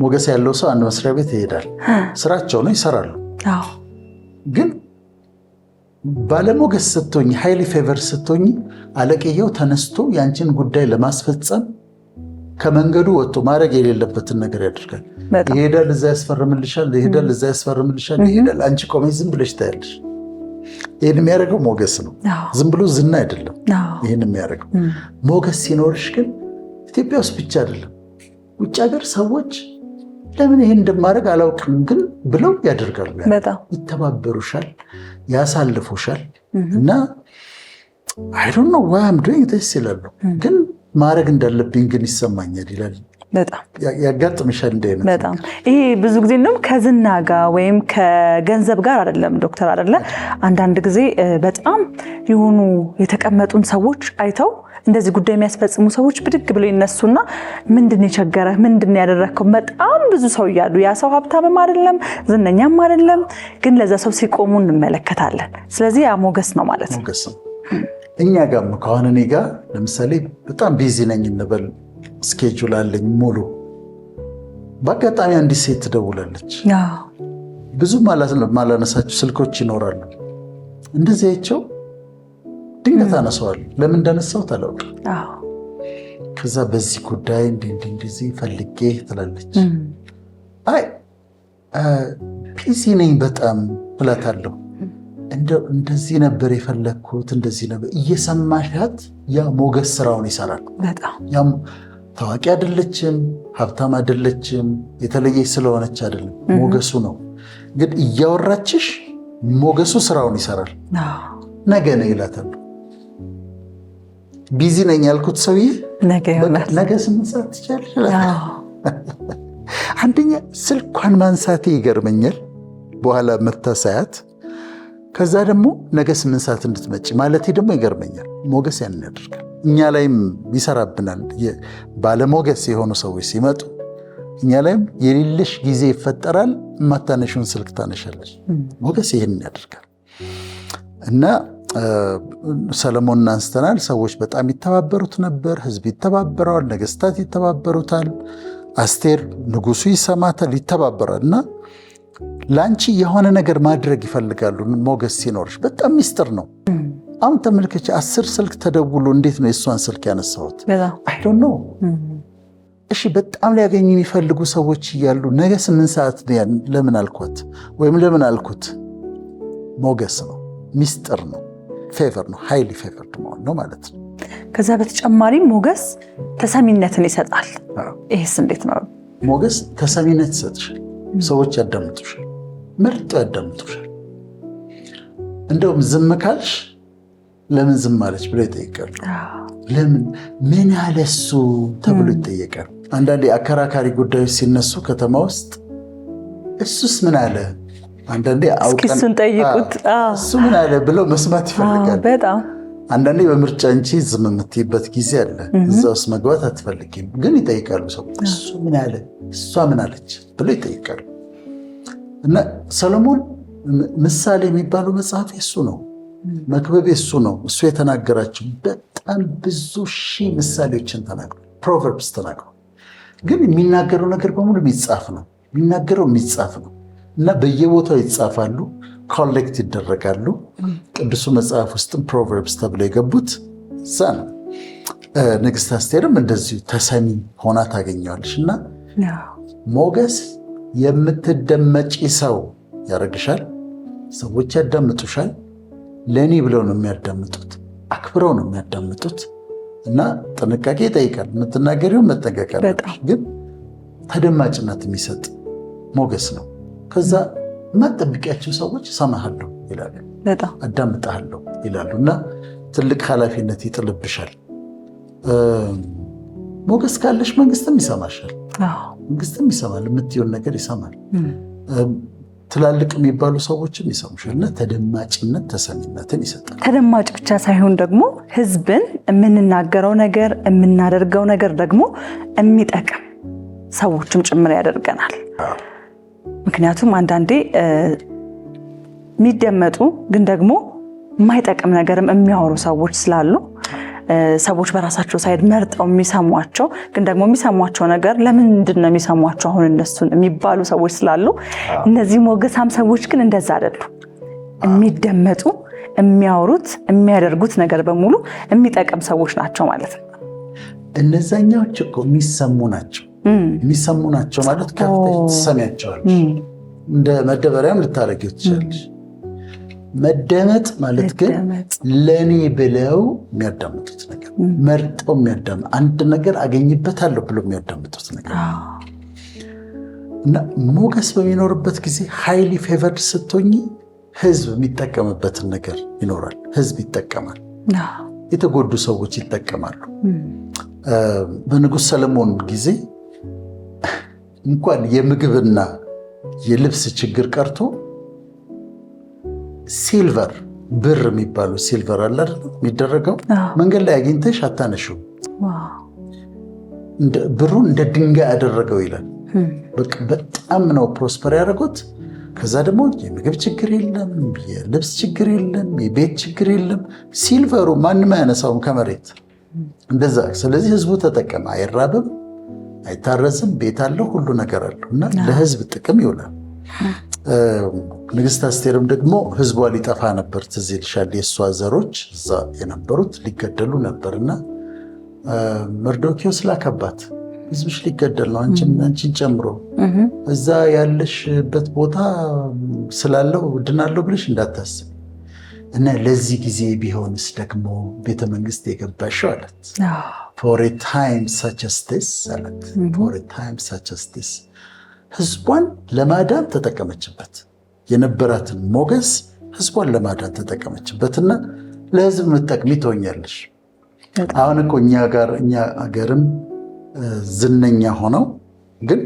ሞገስ ያለው ሰው አንድ መስሪያ ቤት ይሄዳል። ስራቸው ነው፣ ይሰራሉ። ግን ባለሞገስ ስትሆኝ፣ ሃይሊ ፌቨር ስትሆኝ አለቅየው ተነስቶ ያንቺን ጉዳይ ለማስፈጸም ከመንገዱ ወጥቶ ማድረግ የሌለበትን ነገር ያደርጋል። ይሄዳል፣ እዛ ያስፈርምልሻል፣ ይሄዳል፣ እዛ ያስፈርምልሻል፣ ይሄዳል። አንቺ ቆመሽ ዝም ብለሽ ታያለሽ። ይህን የሚያደርገው ሞገስ ነው፣ ዝም ብሎ ዝና አይደለም። ይህን የሚያደርገው ሞገስ ሲኖርሽ ግን ኢትዮጵያ ውስጥ ብቻ አይደለም፣ ውጭ ሀገር ሰዎች ለምን ይሄን እንደማድረግ አላውቅም ግን ብለው ያደርጋሉ። ይተባበሩሻል፣ ያሳልፉሻል እና አይ ዶንት ኖ ዋይ አም ዱይንግ ዲስ ይላሉ። ግን ማድረግ እንዳለብኝ ግን ይሰማኛል ይላል። በጣም ያጋጥምሻል እንደ አይነት በጣም ይሄ ብዙ ጊዜ እንደውም ከዝና ጋር ወይም ከገንዘብ ጋር አይደለም ዶክተር አይደለ። አንዳንድ ጊዜ በጣም የሆኑ የተቀመጡን ሰዎች አይተው እንደዚህ ጉዳይ የሚያስፈጽሙ ሰዎች ብድግ ብለው ይነሱና ምንድን የቸገረህ ምንድን ያደረከው? በጣም ብዙ ሰው እያሉ ያ ሰው ሀብታምም አይደለም ዝነኛም አይደለም፣ ግን ለዛ ሰው ሲቆሙ እንመለከታለን። ስለዚህ ያ ሞገስ ነው ማለት ነው። ሞገስ ነው። እኛ ጋርም ከሆነ እኔ ጋር ለምሳሌ በጣም ቢዚ ነኝ እንበል፣ ስኬጁል አለኝ ሙሉ። በአጋጣሚ አንዲት ሴት ትደውላለች። ብዙ ማላነሳቸው ስልኮች ይኖራሉ። እንደዚያቸው ድንገት አነሳዋለሁ። ለምን እንዳነሳሁት አላውቅም። ከዛ በዚህ ጉዳይ እንደዚህ ፈልጌ ትላለች። አይ ቢዚ ነኝ በጣም እላታለሁ። እንደዚህ ነበር የፈለግኩት፣ እንደዚህ ነበር እየሰማሻት። ያ ሞገስ ስራውን ይሰራል። ያም ታዋቂ አይደለችም፣ ሀብታም አይደለችም፣ የተለየች ስለሆነች አይደለም፣ ሞገሱ ነው። ግን እያወራችሽ ሞገሱ ስራውን ይሰራል። ነገ ነው ይላታል። ቢዚ ነኝ ያልኩት ሰውዬ ነገ 8 ሰዓት ትችላለሽ። አንደኛ ስልኳን ማንሳቴ ይገርመኛል፣ በኋላ መታሳያት። ከዛ ደግሞ ነገ 8 ሰዓት እንድትመጪ ማለቴ ደግሞ ይገርመኛል። ሞገስ ያንን ያደርጋል። እኛ ላይም ይሰራብናል። ባለሞገስ የሆኑ ሰዎች ሲመጡ እኛ ላይም የሌለሽ ጊዜ ይፈጠራል። የማታነሽውን ስልክ ታነሻለች። ሞገስ ይህንን ያደርጋል። እና ሰለሞንን አንስተናል። ሰዎች በጣም ይተባበሩት ነበር። ህዝብ ይተባበረዋል፣ ነገስታት ይተባበሩታል፣ አስቴር ንጉሱ ይሰማታል፣ ይተባበራል። እና ለአንቺ የሆነ ነገር ማድረግ ይፈልጋሉ። ሞገስ ሲኖርሽ በጣም ሚስጥር ነው። አሁን ተመልከች፣ 10 ስልክ ተደውሎ እንዴት ነው የእሷን ስልክ ያነሳሁት? አይ ዶንት ኖ። እሺ በጣም ሊያገኙ የሚፈልጉ ሰዎች እያሉ ነገ 8 ሰዓት ለምን አልኳት ወይም ለምን አልኩት? ሞገስ ነው፣ ሚስጥር ነው፣ ፌቨር ነው። ሃይሊ ፌቨርድ መሆን ነው ማለት ነው። ከዛ በተጨማሪ ሞገስ ተሰሚነትን ይሰጣል። ይሄስ እንዴት ነው? ሞገስ ተሰሚነት ይሰጥሻል። ሰዎች ያዳምጡሻል፣ ምርጥ ያዳምጡሻል። እንደውም ዝም ካልሽ ለምን ዝም አለች ብሎ ይጠይቃሉ። ለምን ምን አለ እሱ ተብሎ ይጠየቃል። አንዳንዴ አከራካሪ ጉዳዮች ሲነሱ ከተማ ውስጥ እሱስ ምን አለ፣ አንዳንዴ አውቀን እሱን ጠይቁት፣ እሱ ምን አለ ብለው መስማት ይፈልጋል። በጣም አንዳንዴ በምርጫ እንጂ ዝም የምትይበት ጊዜ አለ። እዛ ውስጥ መግባት አትፈልጊም፣ ግን ይጠይቃሉ ሰው። እሱ ምን አለ፣ እሷ ምን አለች ብሎ ይጠይቃሉ። እና ሰሎሞን ምሳሌ የሚባለው መጽሐፍ የሱ ነው፣ መክብብ የሱ ነው። እሱ የተናገራቸው በጣም ብዙ ሺህ ምሳሌዎችን ተናግሯል፣ ፕሮቨርብስ ተናግሯል። ግን የሚናገረው ነገር በሙሉ የሚጻፍ ነው፣ የሚናገረው የሚጻፍ ነው። እና በየቦታው ይጻፋሉ፣ ኮሌክት ይደረጋሉ። ቅዱሱ መጽሐፍ ውስጥም ፕሮቨርብስ ተብለው የገቡት እዛ ነው። ንግሥት አስቴርም እንደዚሁ ተሰሚ ሆና ታገኘዋለች። እና ሞገስ የምትደመጪ ሰው ያደርግሻል። ሰዎች ያዳምጡሻል። ለእኔ ብለው ነው የሚያዳምጡት፣ አክብረው ነው የሚያዳምጡት። እና ጥንቃቄ ይጠይቃል። የምትናገሪውን መጠንቀቅ አለብሽ። ግን ተደማጭነት የሚሰጥ ሞገስ ነው። ከዛ የማትጠብቂያቸው ሰዎች እሰማሃለሁ ይላሉ፣ አዳምጣሃለሁ ይላሉ። እና ትልቅ ኃላፊነት ይጥልብሻል። ሞገስ ካለሽ መንግስትም ይሰማሻል፣ መንግስትም ይሰማል፣ የምትየውን ነገር ይሰማል። ትላልቅ የሚባሉ ሰዎችም ይሰሙሻል። እና ተደማጭነት ተሰሚነትን ይሰጣል። ተደማጭ ብቻ ሳይሆን ደግሞ ህዝብን የምንናገረው ነገር የምናደርገው ነገር ደግሞ የሚጠቅም ሰዎችም ጭምር ያደርገናል። ምክንያቱም አንዳንዴ የሚደመጡ ግን ደግሞ የማይጠቅም ነገርም የሚያወሩ ሰዎች ስላሉ ሰዎች በራሳቸው ሳይድ መርጠው የሚሰሟቸው ግን ደግሞ የሚሰሟቸው ነገር ለምንድን ነው የሚሰሟቸው አሁን እነሱን የሚባሉ ሰዎች ስላሉ እነዚህ ሞገሳም ሰዎች ግን እንደዛ አይደሉ። የሚደመጡ የሚያወሩት የሚያደርጉት ነገር በሙሉ የሚጠቅም ሰዎች ናቸው ማለት ነው። እነዛኛዎች እኮ የሚሰሙ ናቸው። የሚሰሙ ናቸው ማለት ከፍተሽ ትሰሚያቸዋለሽ። እንደ መደበሪያም ልታደርጊው ትችላለሽ። መደመጥ ማለት ግን ለእኔ ብለው የሚያዳምጡት ነገር፣ መርጠው የሚያዳምጡት አንድ ነገር አገኝበታለሁ ብሎ የሚያዳምጡት ነገር እና ሞገስ በሚኖርበት ጊዜ ሃይሊ ፌቨርድ ስትሆኚ ህዝብ የሚጠቀምበትን ነገር ይኖራል። ህዝብ ይጠቀማል። የተጎዱ ሰዎች ይጠቀማሉ። በንጉሥ ሰለሞን ጊዜ እንኳን የምግብና የልብስ ችግር ቀርቶ ሲልቨር ብር የሚባለው ሲልቨር አለ አይደል የሚደረገው መንገድ ላይ አግኝተሽ አታነሺው። ብሩን እንደ ድንጋይ አደረገው ይላል። በጣም ነው ፕሮስፐር ያደረጉት። ከዛ ደግሞ የምግብ ችግር የለም፣ የልብስ ችግር የለም፣ የቤት ችግር የለም። ሲልቨሩ ማንም አያነሳውም ከመሬት እንደዛ። ስለዚህ ህዝቡ ተጠቀመ። አይራብም፣ አይታረዝም፣ ቤት አለው፣ ሁሉ ነገር አለው እና ለህዝብ ጥቅም ይውላል። ንግሥት አስቴርም ደግሞ ህዝቧ ሊጠፋ ነበር። ትዝ ይልሻል፣ የእሷ ዘሮች እዛ የነበሩት ሊገደሉ ነበርና መርዶኪዎስ ላከባት ህዝብሽ ሊገደል ነው አንቺን ጨምሮ እዛ ያለሽበት ቦታ ስላለው ድናለሁ ብለሽ እንዳታስብ እና ለዚህ ጊዜ ቢሆንስ ደግሞ ቤተ መንግስት የገባሽው አላት። for a time such as this አላት። for a time such as this ህዝቧን ለማዳን ተጠቀመችበት። የነበራትን ሞገስ ህዝቧን ለማዳን ተጠቀመችበትና ለህዝብ ምትጠቅሚ ትሆኛለሽ። አሁን እኮ እኛ አገርም ዝነኛ ሆነው ግን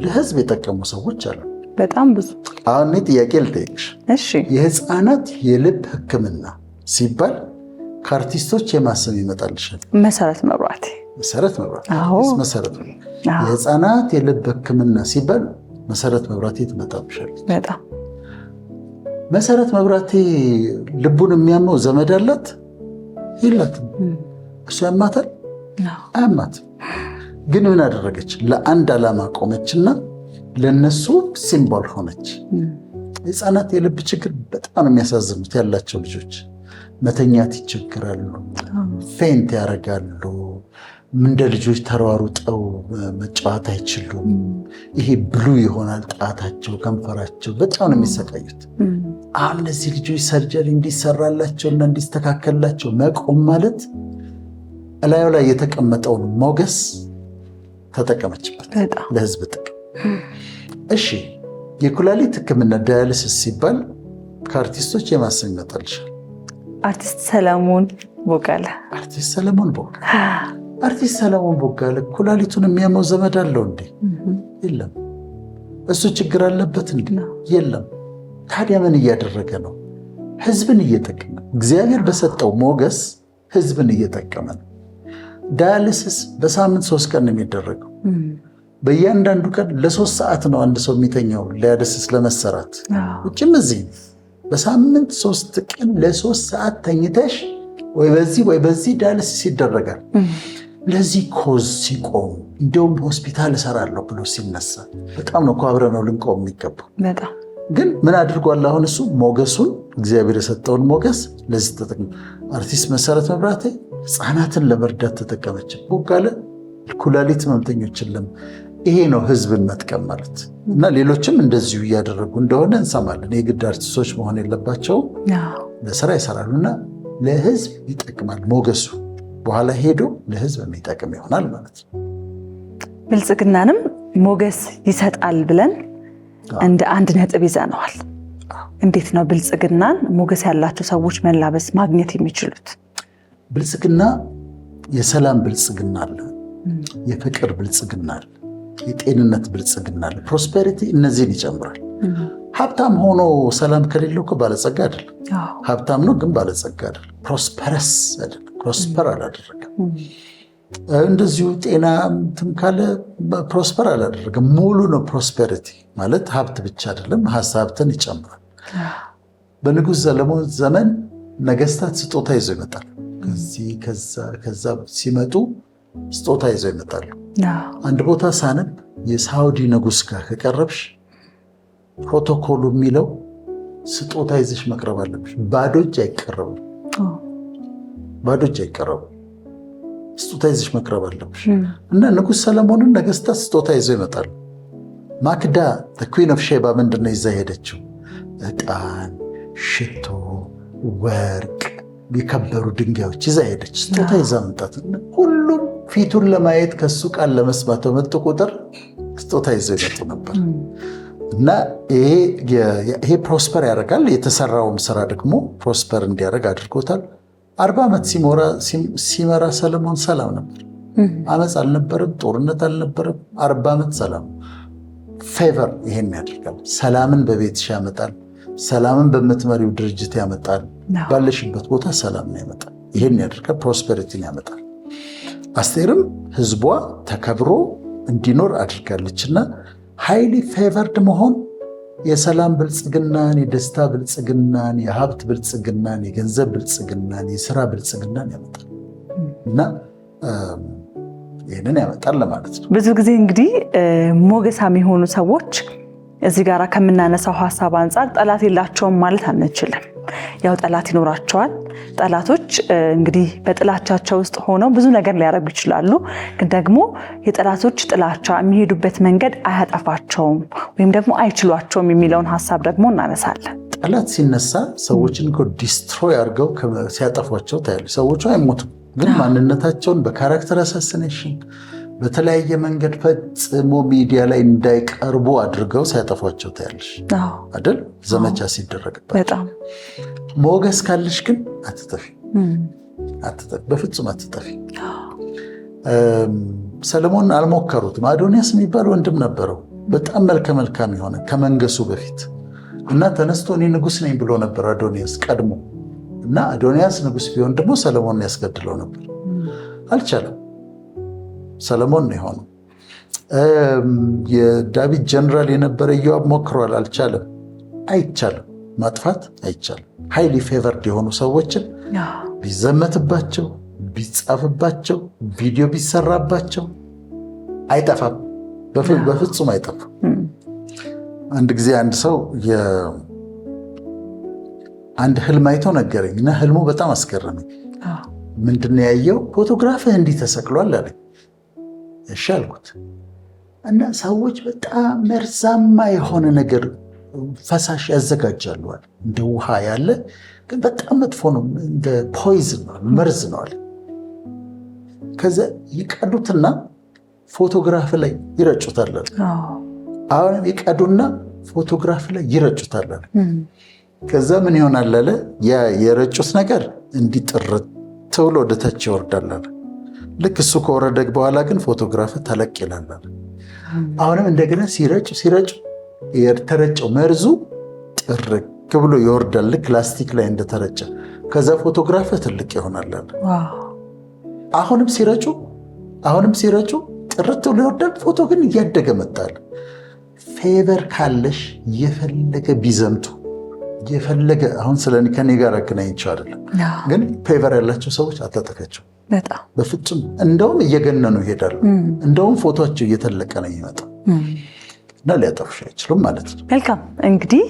ለህዝብ የጠቀሙ ሰዎች አሉ በጣም ብዙ። አሁን ጥያቄ ልጠይቅሽ። እሺ የህፃናት የልብ ህክምና ሲባል ከአርቲስቶች የማሰብ ይመጣልሻል? መሰረት መብራቴ የህፃናት የልብ ህክምና ሲባል መሰረት መብራቴ ትመጣብሻል። በጣም መሰረት መብራቴ ልቡን የሚያመው ዘመድ አላት የላትም? እሱ ያማታል? አያማትም። ግን ምን አደረገች? ለአንድ ዓላማ ቆመችና ለነሱ ሲምቦል ሆነች። የህፃናት የልብ ችግር በጣም የሚያሳዝኑት ያላቸው ልጆች መተኛት ይቸግራሉ፣ ፌንት ያደርጋሉ፣ እንደ ልጆች ተሯሩጠው መጫወት አይችሉም። ይሄ ብሉ ይሆናል ጣታቸው፣ ከንፈራቸው በጣም ነው የሚሰቃዩት። አሁን እነዚህ ልጆች ሰርጀሪ እንዲሰራላቸውና እንዲስተካከልላቸው መቆም ማለት እላዩ ላይ የተቀመጠውን ሞገስ ተጠቀመችበት ለህዝብ ጥቅም። እሺ የኩላሊት ህክምና ዳያሊሲስ ሲባል ከአርቲስቶች የማሰብ ይመጣልሻል? አርቲስት ሰለሞን ቦጋለ አርቲስት ሰለሞን ቦጋለ ኩላሊቱን የሚያመው ዘመድ አለው እንዴ? የለም። እሱ ችግር አለበት እንዴ? የለም። ታዲያ ምን እያደረገ ነው? ህዝብን እየጠቀመ እግዚአብሔር በሰጠው ሞገስ ህዝብን እየጠቀመ ነው። ዳያሊሲስ በሳምንት 3 ቀን ነው የሚደረገው። በእያንዳንዱ ቀን ለ3 ሰዓት ነው አንድ ሰው የሚተኛው ዳያሊሲስ ለመሰራት። ውጭም እዚህ በሳምንት 3 ቀን ለ3 ሰዓት ተኝተሽ ወይ በዚህ ዳያሊሲስ ይደረጋል። ለዚህ ኮዝ ሲቆም እንደውም ሆስፒታል እሰራለሁ ብሎ ሲነሳ በጣም ነው አብረ ነው ልንቆም የሚገባው። ግን ምን አድርጓል? አሁን እሱ ሞገሱን እግዚአብሔር የሰጠውን ሞገስ ለዚህ ተጠቅሞ አርቲስት መሰረት መብራቴ ህፃናትን ለመርዳት ተጠቀመች። ቦጋለ ኩላሊት ህመምተኞችን ይሄ ነው ህዝብን መጥቀም ማለት እና ሌሎችም እንደዚሁ እያደረጉ እንደሆነ እንሰማለን። የግድ አርቲስቶች መሆን የለባቸውም፣ ለስራ ይሰራሉና ለህዝብ ይጠቅማል ሞገሱ። በኋላ ሄዶ ለህዝብ የሚጠቅም ይሆናል ማለት ነው። ብልጽግናንም ሞገስ ይሰጣል ብለን እንደ አንድ ነጥብ ይዘነዋል። እንዴት ነው ብልጽግናን ሞገስ ያላቸው ሰዎች መላበስ ማግኘት የሚችሉት? ብልጽግና የሰላም ብልጽግና አለ፣ የፍቅር ብልጽግና አለ፣ የጤንነት ብልጽግና አለ፣ ፕሮስፔሪቲ እነዚህን ይጨምራል። ሀብታም ሆኖ ሰላም ከሌለው እኮ ባለጸጋ አይደለም። ሀብታም ነው ግን ባለጸጋ አይደለም። ፕሮስፐረስ አይደለም፣ ፕሮስፐር አላደረገም። እንደዚሁ ጤና እንትን ካለ ፕሮስፐር አላደረገም። ሙሉ ነው። ፕሮስፔሪቲ ማለት ሀብት ብቻ አይደለም፣ ሀብትን ይጨምራል። በንጉሥ ሰለሞን ዘመን ነገስታት ስጦታ ይዘው ይመጣሉ። ከዛ ሲመጡ ስጦታ ይዘው ይመጣሉ። አንድ ቦታ ሳነብ የሳውዲ ንጉሥ ጋር ከቀረብሽ ፕሮቶኮሉ የሚለው ስጦታ ይዘሽ መቅረብ አለብሽ። ባዶ እጅ አይቀረብም። ስጦታ ይዘሽ መቅረብ አለብሽ። እና ንጉሥ ሰለሞንን ነገስታት ስጦታ ይዘው ይመጣሉ። ማክዳ ኩዊን ኦፍ ሼባ ምንድን ነው ይዛ ሄደችው? ዕጣን፣ ሽቶ፣ ወርቅ፣ የከበሩ ድንጋዮች ይዛ ሄደች። ስጦታ ይዛ መምጣት። ሁሉም ፊቱን ለማየት ከሱ ቃል ለመስማት በመጡ ቁጥር ስጦታ ይዘው ይመጡ ነበር። እና ይሄ ፕሮስፐር ያደርጋል። የተሰራውም ስራ ደግሞ ፕሮስፐር እንዲያደርግ አድርጎታል። 40 ዓመት ሲመራ ሰለሞን ሰላም ነበር። አመፅ አልነበረም፣ ጦርነት አልነበረም። 40 ዓመት ሰላም። ፌቨር ይሄን ያደርጋል። ሰላምን በቤትሽ ያመጣል። ሰላምን በምትመሪው ድርጅት ያመጣል። ባለሽበት ቦታ ሰላምን ያመጣል። ይሄን ያደርጋል። ፕሮስፐሪቲን ያመጣል። አስቴርም ህዝቧ ተከብሮ እንዲኖር አድርጋለችና ሃይሊ ፌቨርድ መሆን የሰላም ብልጽግናን፣ የደስታ ብልጽግናን፣ የሀብት ብልጽግናን፣ የገንዘብ ብልጽግናን፣ የስራ ብልጽግናን ያመጣል እና ይህንን ያመጣል ለማለት ነው። ብዙ ጊዜ እንግዲህ ሞገሳም የሆኑ ሰዎች እዚህ ጋር ከምናነሳው ሀሳብ አንጻር ጠላት የላቸውም ማለት አንችልም። ያው ጠላት ይኖራቸዋል። ጠላቶች እንግዲህ በጥላቻቸው ውስጥ ሆነው ብዙ ነገር ሊያደርጉ ይችላሉ። ግን ደግሞ የጠላቶች ጥላቻ የሚሄዱበት መንገድ አያጠፋቸውም ወይም ደግሞ አይችሏቸውም የሚለውን ሀሳብ ደግሞ እናነሳለን። ጠላት ሲነሳ ሰዎችን ዲስትሮይ አድርገው ሲያጠፏቸው ታያሉ። ሰዎቹ አይሞቱም፣ ግን ማንነታቸውን በካራክተር አሳሲኔሽን በተለያየ መንገድ ፈጽሞ ሚዲያ ላይ እንዳይቀርቡ አድርገው ሲያጠፏቸው ታያለሽ አይደል? ዘመቻ ሲደረግባቸው። ሞገስ ካለሽ ግን አትጠፊ፣ በፍጹም አትጠፊ። ሰለሞን አልሞከሩትም። አዶንያስ የሚባል ወንድም ነበረው፣ በጣም መልከ መልካም የሆነ ከመንገሱ በፊት እና ተነስቶ እኔ ንጉስ ነኝ ብሎ ነበር አዶንያስ ቀድሞ። እና አዶንያስ ንጉስ ቢሆን ደግሞ ሰለሞን ያስገድለው ነበር። አልቻለም። ሰለሞን ነው የሆነው። የዳዊት ጀነራል የነበረ ኢዮአብ ሞክሯል፣ አልቻለም። አይቻልም፣ ማጥፋት አይቻልም። ሃይሊ ፌቨርድ የሆኑ ሰዎችን ቢዘመትባቸው፣ ቢጻፍባቸው፣ ቪዲዮ ቢሰራባቸው አይጠፋም፣ በፍጹም አይጠፋም። አንድ ጊዜ አንድ ሰው አንድ ህልም አይቶ ነገረኝ እና ህልሙ በጣም አስገረመኝ። ምንድን ነው ያየው? ፎቶግራፍህ እንዲህ ተሰቅሏል አለኝ። እሺ አልኩት። እና ሰዎች በጣም መርዛማ የሆነ ነገር ፈሳሽ ያዘጋጃሉ፣ እንደ ውሃ ያለ ግን በጣም መጥፎ ነው፣ እንደ ፖይዝን ነው፣ መርዝ ነው አለ። ከዛ ይቀዱትና ፎቶግራፍ ላይ ይረጩታል። አሁንም ይቀዱና ፎቶግራፍ ላይ ይረጩታል። ከዛ ምን ይሆናል አለ፣ ያ የረጩት ነገር እንዲጥርት ወደ ታች ይወርዳል። ልክ እሱ ከወረደ በኋላ ግን ፎቶግራፍ ተለቅ ይላል። አሁንም እንደገና ሲረጩ የተረጨው መርዙ ጥርቅ ብሎ ይወርዳል፣ ልክ ላስቲክ ላይ እንደተረጨ። ከዛ ፎቶግራፍ ትልቅ ይሆናል። አሁንም ሲረጩ ጥርት ብሎ ይወርዳል፣ ፎቶ ግን እያደገ መጣል። ፌቨር ካለሽ የፈለገ ቢዘምቱ የፈለገ አሁን ከኔ ጋር አገናኝቸው አይደለም፣ ግን ፌቨር ያላቸው ሰዎች አታጠቃቸው በፍጹም። እንደውም እየገነኑ ይሄዳሉ። እንደውም ፎቶቸው እየተለቀ ነው የሚመጣው እና ሊያጠፉሽ አይችሉም ማለት ነው። መልካም እንግዲህ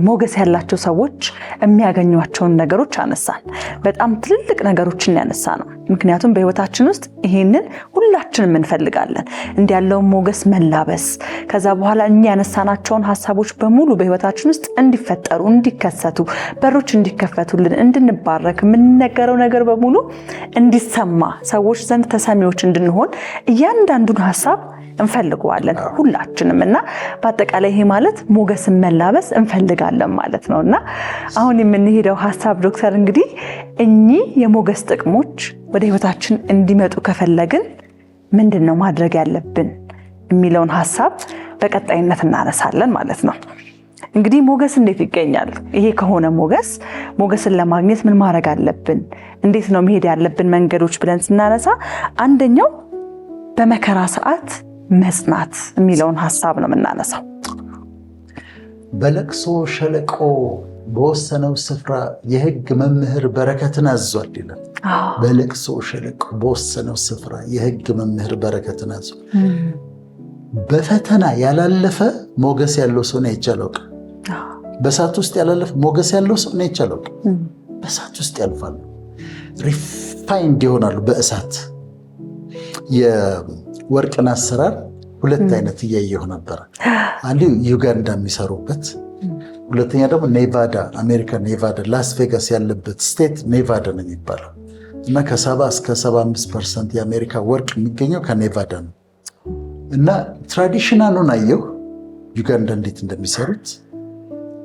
ሞገስ ያላቸው ሰዎች የሚያገኟቸውን ነገሮች አነሳን። በጣም ትልልቅ ነገሮችን ያነሳ ነው። ምክንያቱም በህይወታችን ውስጥ ይሄንን ሁላችንም እንፈልጋለን፣ እንዲህ ያለውን ሞገስ መላበስ። ከዛ በኋላ እኛ ያነሳናቸውን ሀሳቦች በሙሉ በህይወታችን ውስጥ እንዲፈጠሩ፣ እንዲከሰቱ፣ በሮች እንዲከፈቱልን፣ እንድንባረክ፣ የምንነገረው ነገር በሙሉ እንዲሰማ፣ ሰዎች ዘንድ ተሰሚዎች እንድንሆን እያንዳንዱን ሀሳብ እንፈልገዋለን ሁላችንም። እና በአጠቃላይ ይሄ ማለት ሞገስን መላበስ እንፈልጋለን ማለት ነው። እና አሁን የምንሄደው ሀሳብ ዶክተር እንግዲህ እኚህ የሞገስ ጥቅሞች ወደ ህይወታችን እንዲመጡ ከፈለግን ምንድነው ማድረግ ያለብን የሚለውን ሀሳብ በቀጣይነት እናነሳለን ማለት ነው። እንግዲህ ሞገስ እንዴት ይገኛል? ይሄ ከሆነ ሞገስን ለማግኘት ምን ማድረግ አለብን? እንዴት ነው መሄድ ያለብን መንገዶች ብለን ስናነሳ አንደኛው በመከራ ሰዓት መጽናት የሚለውን ሀሳብ ነው የምናነሳው። በለቅሶ ሸለቆ በወሰነው ስፍራ የህግ መምህር በረከትን አዟል ይላል። በለቅሶ ሸለቆ በወሰነው ስፍራ የህግ መምህር በረከትን አዟል። በፈተና ያላለፈ ሞገስ ያለው ሰው ነው አይቻለውቅ። በእሳት ውስጥ ያላለፈ ሞገስ ያለው ሰው ነው አይቻለውቅ። በእሳት ውስጥ ያልፋሉ፣ ሪፋይንድ ይሆናሉ በእሳት። የወርቅን አሰራር ሁለት አይነት እያየሁ ነበረ። አንዱ ዩጋንዳ የሚሰሩበት፣ ሁለተኛ ደግሞ ኔቫዳ፣ አሜሪካ ኔቫዳ፣ ላስ ቬጋስ ያለበት ስቴት ኔቫዳ ነው የሚባለው እና ከ70 እስከ 75% የአሜሪካ ወርቅ የሚገኘው ከኔቫዳ ነው። እና ትራዲሽናሉን አየሁ ዩጋንዳ እንዴት እንደሚሰሩት፣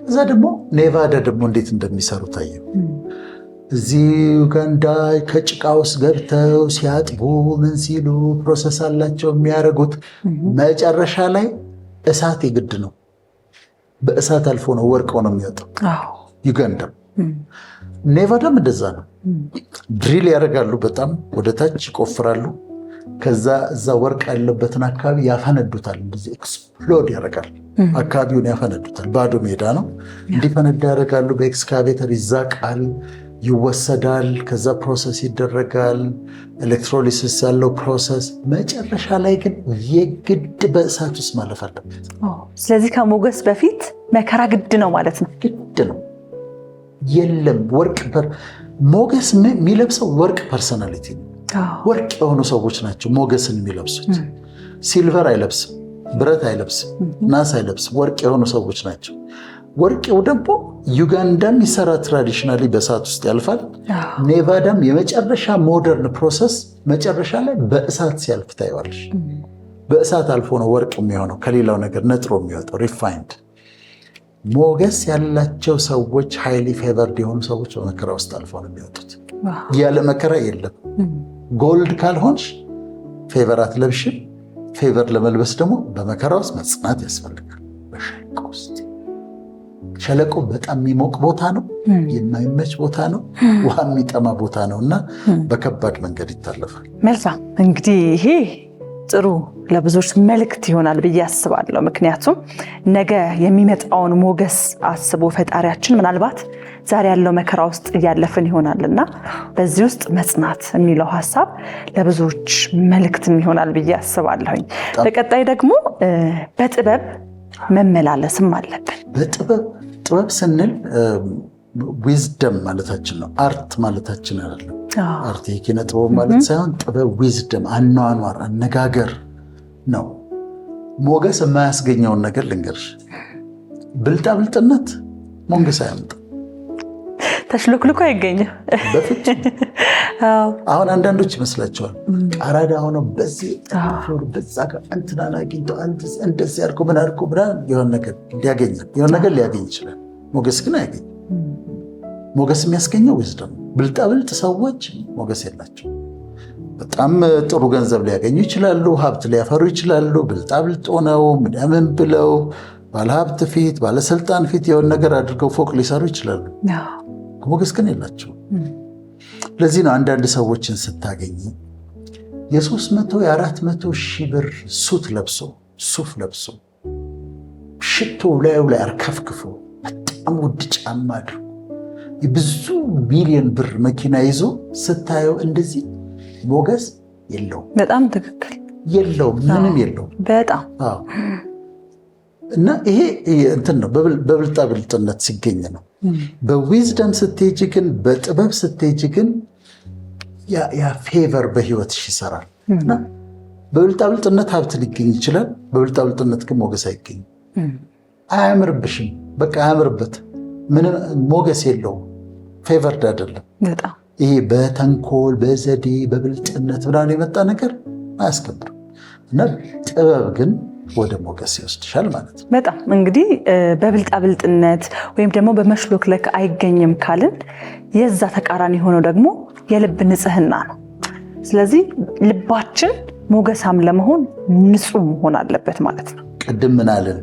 እዛ ደግሞ ኔቫዳ ደግሞ እንዴት እንደሚሰሩት አየሁ። እዚህ ዩጋንዳ ከጭቃ ውስጥ ገብተው ሲያጥቡ ምን ሲሉ ፕሮሰስ አላቸው የሚያደርጉት። መጨረሻ ላይ እሳት የግድ ነው። በእሳት አልፎ ነው ወርቀው ነው የሚወጣው። ዩጋንዳ ኔቫዳም እንደዛ ነው። ድሪል ያደርጋሉ፣ በጣም ወደ ታች ይቆፍራሉ። ከዛ እዛ ወርቅ ያለበትን አካባቢ ያፈነዱታል። እንደዚህ ኤክስፕሎድ ያደርጋል፣ አካባቢውን ያፈነዱታል። ባዶ ሜዳ ነው፣ እንዲፈነዳ ያደርጋሉ። በኤክስካቬተር ይዛቃል፣ ይወሰዳል። ከዛ ፕሮሰስ ይደረጋል፣ ኤሌክትሮሊሲስ ያለው ፕሮሰስ። መጨረሻ ላይ ግን የግድ በእሳት ውስጥ ማለፍ አለበት። ስለዚህ ከሞገስ በፊት መከራ ግድ ነው ማለት ነው። ግድ ነው። የለም። ሞገስ የሚለብሰው ወርቅ ፐርሰናሊቲ ነው። ወርቅ የሆኑ ሰዎች ናቸው ሞገስን የሚለብሱት። ሲልቨር አይለብስም፣ ብረት አይለብስም፣ ናስ አይለብስም። ወርቅ የሆኑ ሰዎች ናቸው። ወርቄው ደግሞ ዩጋንዳም ይሰራ ትራዲሽናሊ በእሳት ውስጥ ያልፋል። ኔቫዳም የመጨረሻ ሞደርን ፕሮሰስ መጨረሻ ላይ በእሳት ሲያልፍ ታየዋለሽ። በእሳት አልፎ ነው ወርቅ የሚሆነው ከሌላው ነገር ነጥሮ የሚወጣው ሪፋይንድ። ሞገስ ያላቸው ሰዎች ሃይሊ ፌቨርድ የሆኑ ሰዎች በመከራ ውስጥ አልፈው ነው የሚወጡት። ያለ መከራ የለም። ጎልድ ካልሆንሽ ፌቨር አትለብሽም። ፌቨር ለመልበስ ደግሞ በመከራ ውስጥ መጽናት ያስፈልጋል። በሸለቆ ውስጥ ሸለቆ በጣም የሚሞቅ ቦታ ነው፣ የማይመች ቦታ ነው፣ ውሃ የሚጠማ ቦታ ነው እና በከባድ መንገድ ይታለፋል። መልካም እንግዲህ ይሄ ጥሩ ለብዙዎች መልእክት ይሆናል ብዬ አስባለሁ። ምክንያቱም ነገ የሚመጣውን ሞገስ አስቦ ፈጣሪያችን ምናልባት ዛሬ ያለው መከራ ውስጥ እያለፍን ይሆናልና በዚህ ውስጥ መጽናት የሚለው ሀሳብ ለብዙዎች መልእክትም ይሆናል ብዬ አስባለሁኝ። በቀጣይ ደግሞ በጥበብ መመላለስም አለብን። ጥበብ ስንል ዊዝደም ማለታችን ነው፣ አርት ማለታችን አይደለም። አርት የኪነ ጥበብ ማለት ሳይሆን ጥበብ ዊዝደም፣ አኗኗር፣ አነጋገር ነው። ሞገስ የማያስገኘውን ነገር ልንገርሽ፣ ብልጣብልጥነት ሞገስ አያመጣም። ተሽሎክልኮ አይገኝም በፍጹም። አሁን አንዳንዶች ይመስላቸዋል አራዳ ሆነው በዚህ በዛ ጋር እንትናን አግኝቶ እንደዚህ አድርጎ ምን አድርጎ የሆነ ነገር ሊያገኝ ይችላል። ሞገስ ግን አያገኝም። ሞገስ የሚያስገኘው ዊዝደም። ብልጣብልጥ ሰዎች ሞገስ የላቸው። በጣም ጥሩ ገንዘብ ሊያገኙ ይችላሉ፣ ሀብት ሊያፈሩ ይችላሉ። ብልጣብልጥ ሆነው ምናምን ብለው ባለሀብት ፊት ባለስልጣን ፊት የሆነ ነገር አድርገው ፎቅ ሊሰሩ ይችላሉ። ሞገስ ግን የላቸው። ለዚህ ነው አንዳንድ ሰዎችን ስታገኝ የ300 የ400 ሺህ ብር ሱፍ ለብሶ ሽቶ ላዩ ላይ አርከፍክፎ በጣም ውድ ጫማ አድርጎ የብዙ ሚሊዮን ብር መኪና ይዞ ስታየው እንደዚህ ሞገስ የለውም። በጣም ትክክል። የለውም፣ ምንም የለውም። በጣም እና ይሄ እንትን ነው በብልጣብልጥነት ሲገኝ ነው። በዊዝደም ስትሄጂ ግን በጥበብ ስትሄጂ ግን ያ ፌቨር በህይወትሽ ይሰራል። እና በብልጣብልጥነት ሀብት ሊገኝ ይችላል። በብልጣብልጥነት ግን ሞገስ አይገኝም። አያምርብሽም። በቃ አያምርበት፣ ምንም ሞገስ የለውም። ፌቨርድ አይደለም። ይሄ በተንኮል በዘዴ በብልጥነት ምናምን የመጣ ነገር አያስከብርም። እና ጥበብ ግን ወደ ሞገስ ይወስድሻል ማለት ነው። በጣም እንግዲህ በብልጣብልጥነት ወይም ደግሞ በመሽሎክለክ አይገኝም ካልን የዛ ተቃራኒ ሆነው ደግሞ የልብ ንጽህና ነው። ስለዚህ ልባችን ሞገሳም ለመሆን ንጹህ መሆን አለበት ማለት ነው። ቅድም ምን አለን?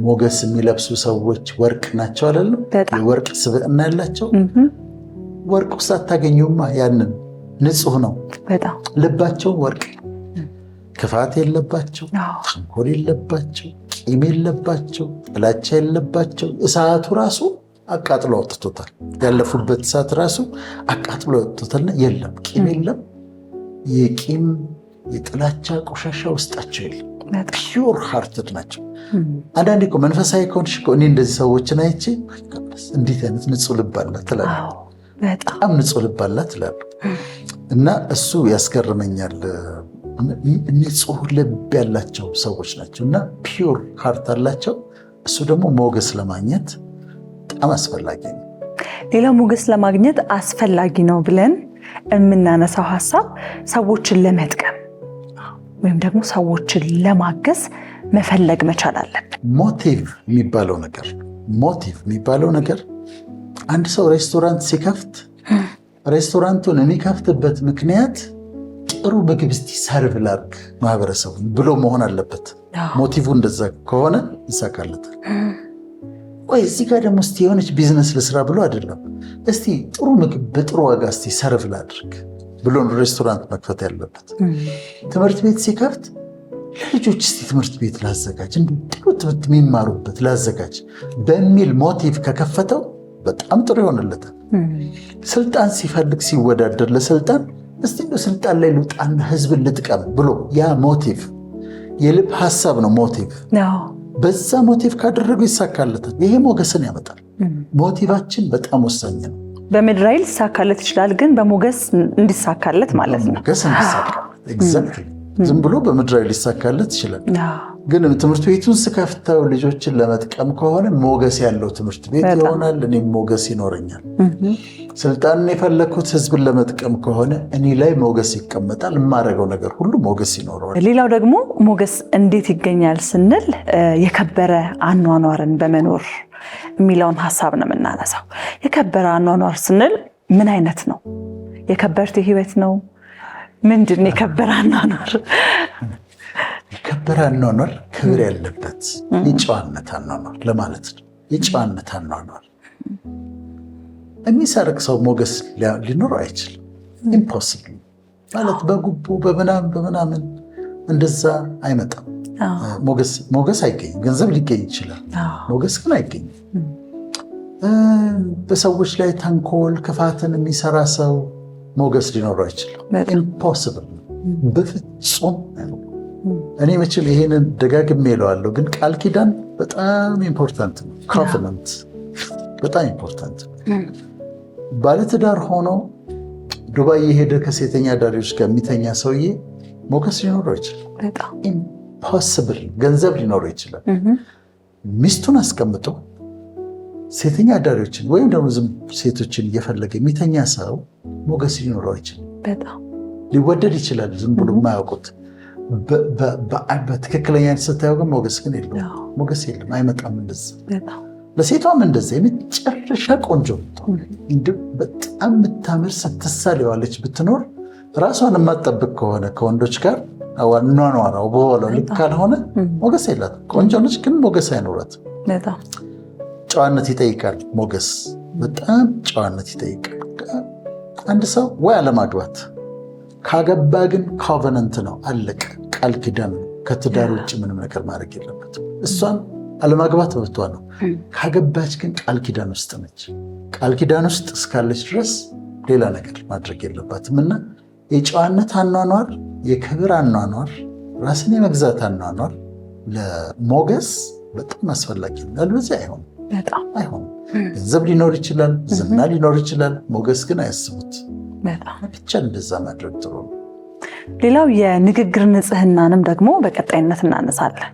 ሞገስ የሚለብሱ ሰዎች ወርቅ ናቸው አላለም? የወርቅ ስብዕና ያላቸው። ወርቅ ውስጥ አታገኙማ። ያንን ንጹህ ነው። በጣም ልባቸው ወርቅ፣ ክፋት የለባቸው፣ ተንኮል የለባቸው፣ ቂም የለባቸው፣ ጥላቻ የለባቸው። እሳቱ ራሱ አቃጥሎ አውጥቶታል። ያለፉበት እሳት ራሱ አቃጥሎ አውጥቶታልና የለም ቂም የለም። የቂም የጥላቻ ቆሻሻ ውስጣቸው የለም። ፒውር ሃርትድ ናቸው። አንዳንዴ እኮ መንፈሳዊ ከሆንሽ እኮ እኔ እንደዚህ ሰዎችን አይቼ እንዴት አይነት ንጹህ ልብ አላት ትላለህ። በጣም ንጹህ ልብ አላት ትላለህ። እና እሱ ያስገርመኛል። ንጹህ ልብ ያላቸው ሰዎች ናቸው እና ፒውር ሃርት አላቸው። እሱ ደግሞ ሞገስ ለማግኘት በጣም አስፈላጊ ነው። ሌላው ሞገስ ለማግኘት አስፈላጊ ነው ብለን የምናነሳው ሀሳብ ሰዎችን ለመጥቀም ወይም ደግሞ ሰዎችን ለማገዝ መፈለግ መቻል አለብን። ሞቲቭ የሚባለው ነገር አንድ ሰው ሬስቶራንት ሲከፍት ሬስቶራንቱን የሚከፍትበት ምክንያት ጥሩ ምግብ እስቲ ሰርቭ ላድርግ ማህበረሰቡ ብሎ መሆን አለበት። ሞቲቭ እንደዛ ከሆነ ይሳካለታል። ወይ እዚህ ጋር ደግሞ እስቲ የሆነች ቢዝነስ ልስራ ብሎ አይደለም። እስቲ ጥሩ ምግብ በጥሩ ዋጋ እስቲ ሰርቭ ላድርግ ብሎ ሬስቶራንት መክፈት ያለበት። ትምህርት ቤት ሲከፍት ለልጆች እስቲ ትምህርት ቤት ላዘጋጅ፣ ጥሩ ትምህርት የሚማሩበት ላዘጋጅ በሚል ሞቲቭ ከከፈተው በጣም ጥሩ ይሆንለታል። ስልጣን ሲፈልግ ሲወዳደር ለስልጣን እስቲ እንደው ስልጣን ላይ ልውጣና ህዝብን ልጥቀም ብሎ ያ ሞቲቭ የልብ ሀሳብ ነው። ሞቲቭ በዛ ሞቲቭ ካደረገው ይሳካለታል። ይሄ ሞገስን ያመጣል። ሞቲቫችን በጣም ወሳኝ ነው። በምድራዊ ሊሳካለት ይችላል፣ ግን በሞገስ እንዲሳካለት ማለት ነው። ሞገስ እንዲሳካለት ኤግዛክትሊ። ዝም ብሎ በምድራዊ ሊሳካለት ይችላል፣ ግን ትምህርት ቤቱን ስከፍተው ልጆችን ለመጥቀም ከሆነ ሞገስ ያለው ትምህርት ቤት ይሆናል። እኔም ሞገስ ይኖረኛል። ስልጣንን የፈለኩት ህዝብን ለመጥቀም ከሆነ እኔ ላይ ሞገስ ይቀመጣል። የማደርገው ነገር ሁሉ ሞገስ ይኖረዋል። ሌላው ደግሞ ሞገስ እንዴት ይገኛል ስንል የከበረ አኗኗርን በመኖር የሚለውን ሀሳብ ነው የምናነሳው። የከበረ አኗኗር ስንል ምን አይነት ነው? የከበርቴ ህይወት ነው? ምንድን ነው የከበረ አኗኗር? የከበረ አኗኗር ክብር ያለበት የጨዋነት አኗኗር ለማለት ነው። የጨዋነት አኗኗር የሚሰርቅ ሰው ሞገስ ሊኖረው አይችልም። ኢምፖሲብል ማለት በጉቦ በምናምን እንደዛ አይመጣም። ሞገስ አይገኝም። ገንዘብ ሊገኝ ይችላል፣ ሞገስ ግን አይገኝም። በሰዎች ላይ ተንኮል ክፋትን የሚሰራ ሰው ሞገስ ሊኖረው አይችልም። ኢምፖሲብል በፍጹም። እኔ መቼም ይሄንን ደጋግሜ እለዋለሁ፣ ግን ቃል ኪዳን በጣም ኢምፖርታንት ነው። ኮቨናንት በጣም ኢምፖርታንት ነው። ባለትዳር ሆኖ ዱባይ የሄደ ከሴተኛ አዳሪዎች ጋር የሚተኛ ሰውዬ ሞገስ ሊኖረው ይችላል። ኢምፖሲብል። ገንዘብ ሊኖረው ይችላል። ሚስቱን አስቀምጦ ሴተኛ አዳሪዎችን ወይም ደግሞ ዝም ሴቶችን እየፈለገ የሚተኛ ሰው ሞገስ ሊኖረው አይችልም። ሊወደድ ይችላል ዝም ብሎ የማያውቁት። በትክክለኛ ስታየው ግን ሞገስ ግን የለውም። ሞገስ የለም፣ አይመጣም። እንደዛ ለሴቷም እንደዛ የመጨረሻ ቆንጆ በጣም የምታምር ስትሳል የዋለች ብትኖር ራሷን የማትጠብቅ ከሆነ ከወንዶች ጋር ኗኗራው በኋላው ልክ ካልሆነ ሞገስ የላትም። ቆንጆ ነች ግን ሞገስ አይኖራትም። ጨዋነት ይጠይቃል ሞገስ፣ በጣም ጨዋነት ይጠይቃል። አንድ ሰው ወይ አለማግባት ካገባ ግን ኮቨነንት ነው፣ አለቀ፣ ቃል ኪዳን ነው። ከትዳር ውጭ ምንም ነገር ማድረግ የለበትም። እሷን አለማግባት መብቷ ነው። ካገባች ግን ቃል ኪዳን ውስጥ ነች። ቃል ኪዳን ውስጥ እስካለች ድረስ ሌላ ነገር ማድረግ የለባትም። እና የጨዋነት አኗኗር፣ የክብር አኗኗር፣ ራስን የመግዛት አኗኗር ለሞገስ በጣም አስፈላጊ ነው። አለበለዚያ አይሆንም። ገንዘብ ሊኖር ይችላል፣ ዝና ሊኖር ይችላል፣ ሞገስ ግን አያስቡት። ብቻ እንደዛ ማድረግ ጥሩ ነው። ሌላው የንግግር ንጽህናንም ደግሞ በቀጣይነት እናነሳለን።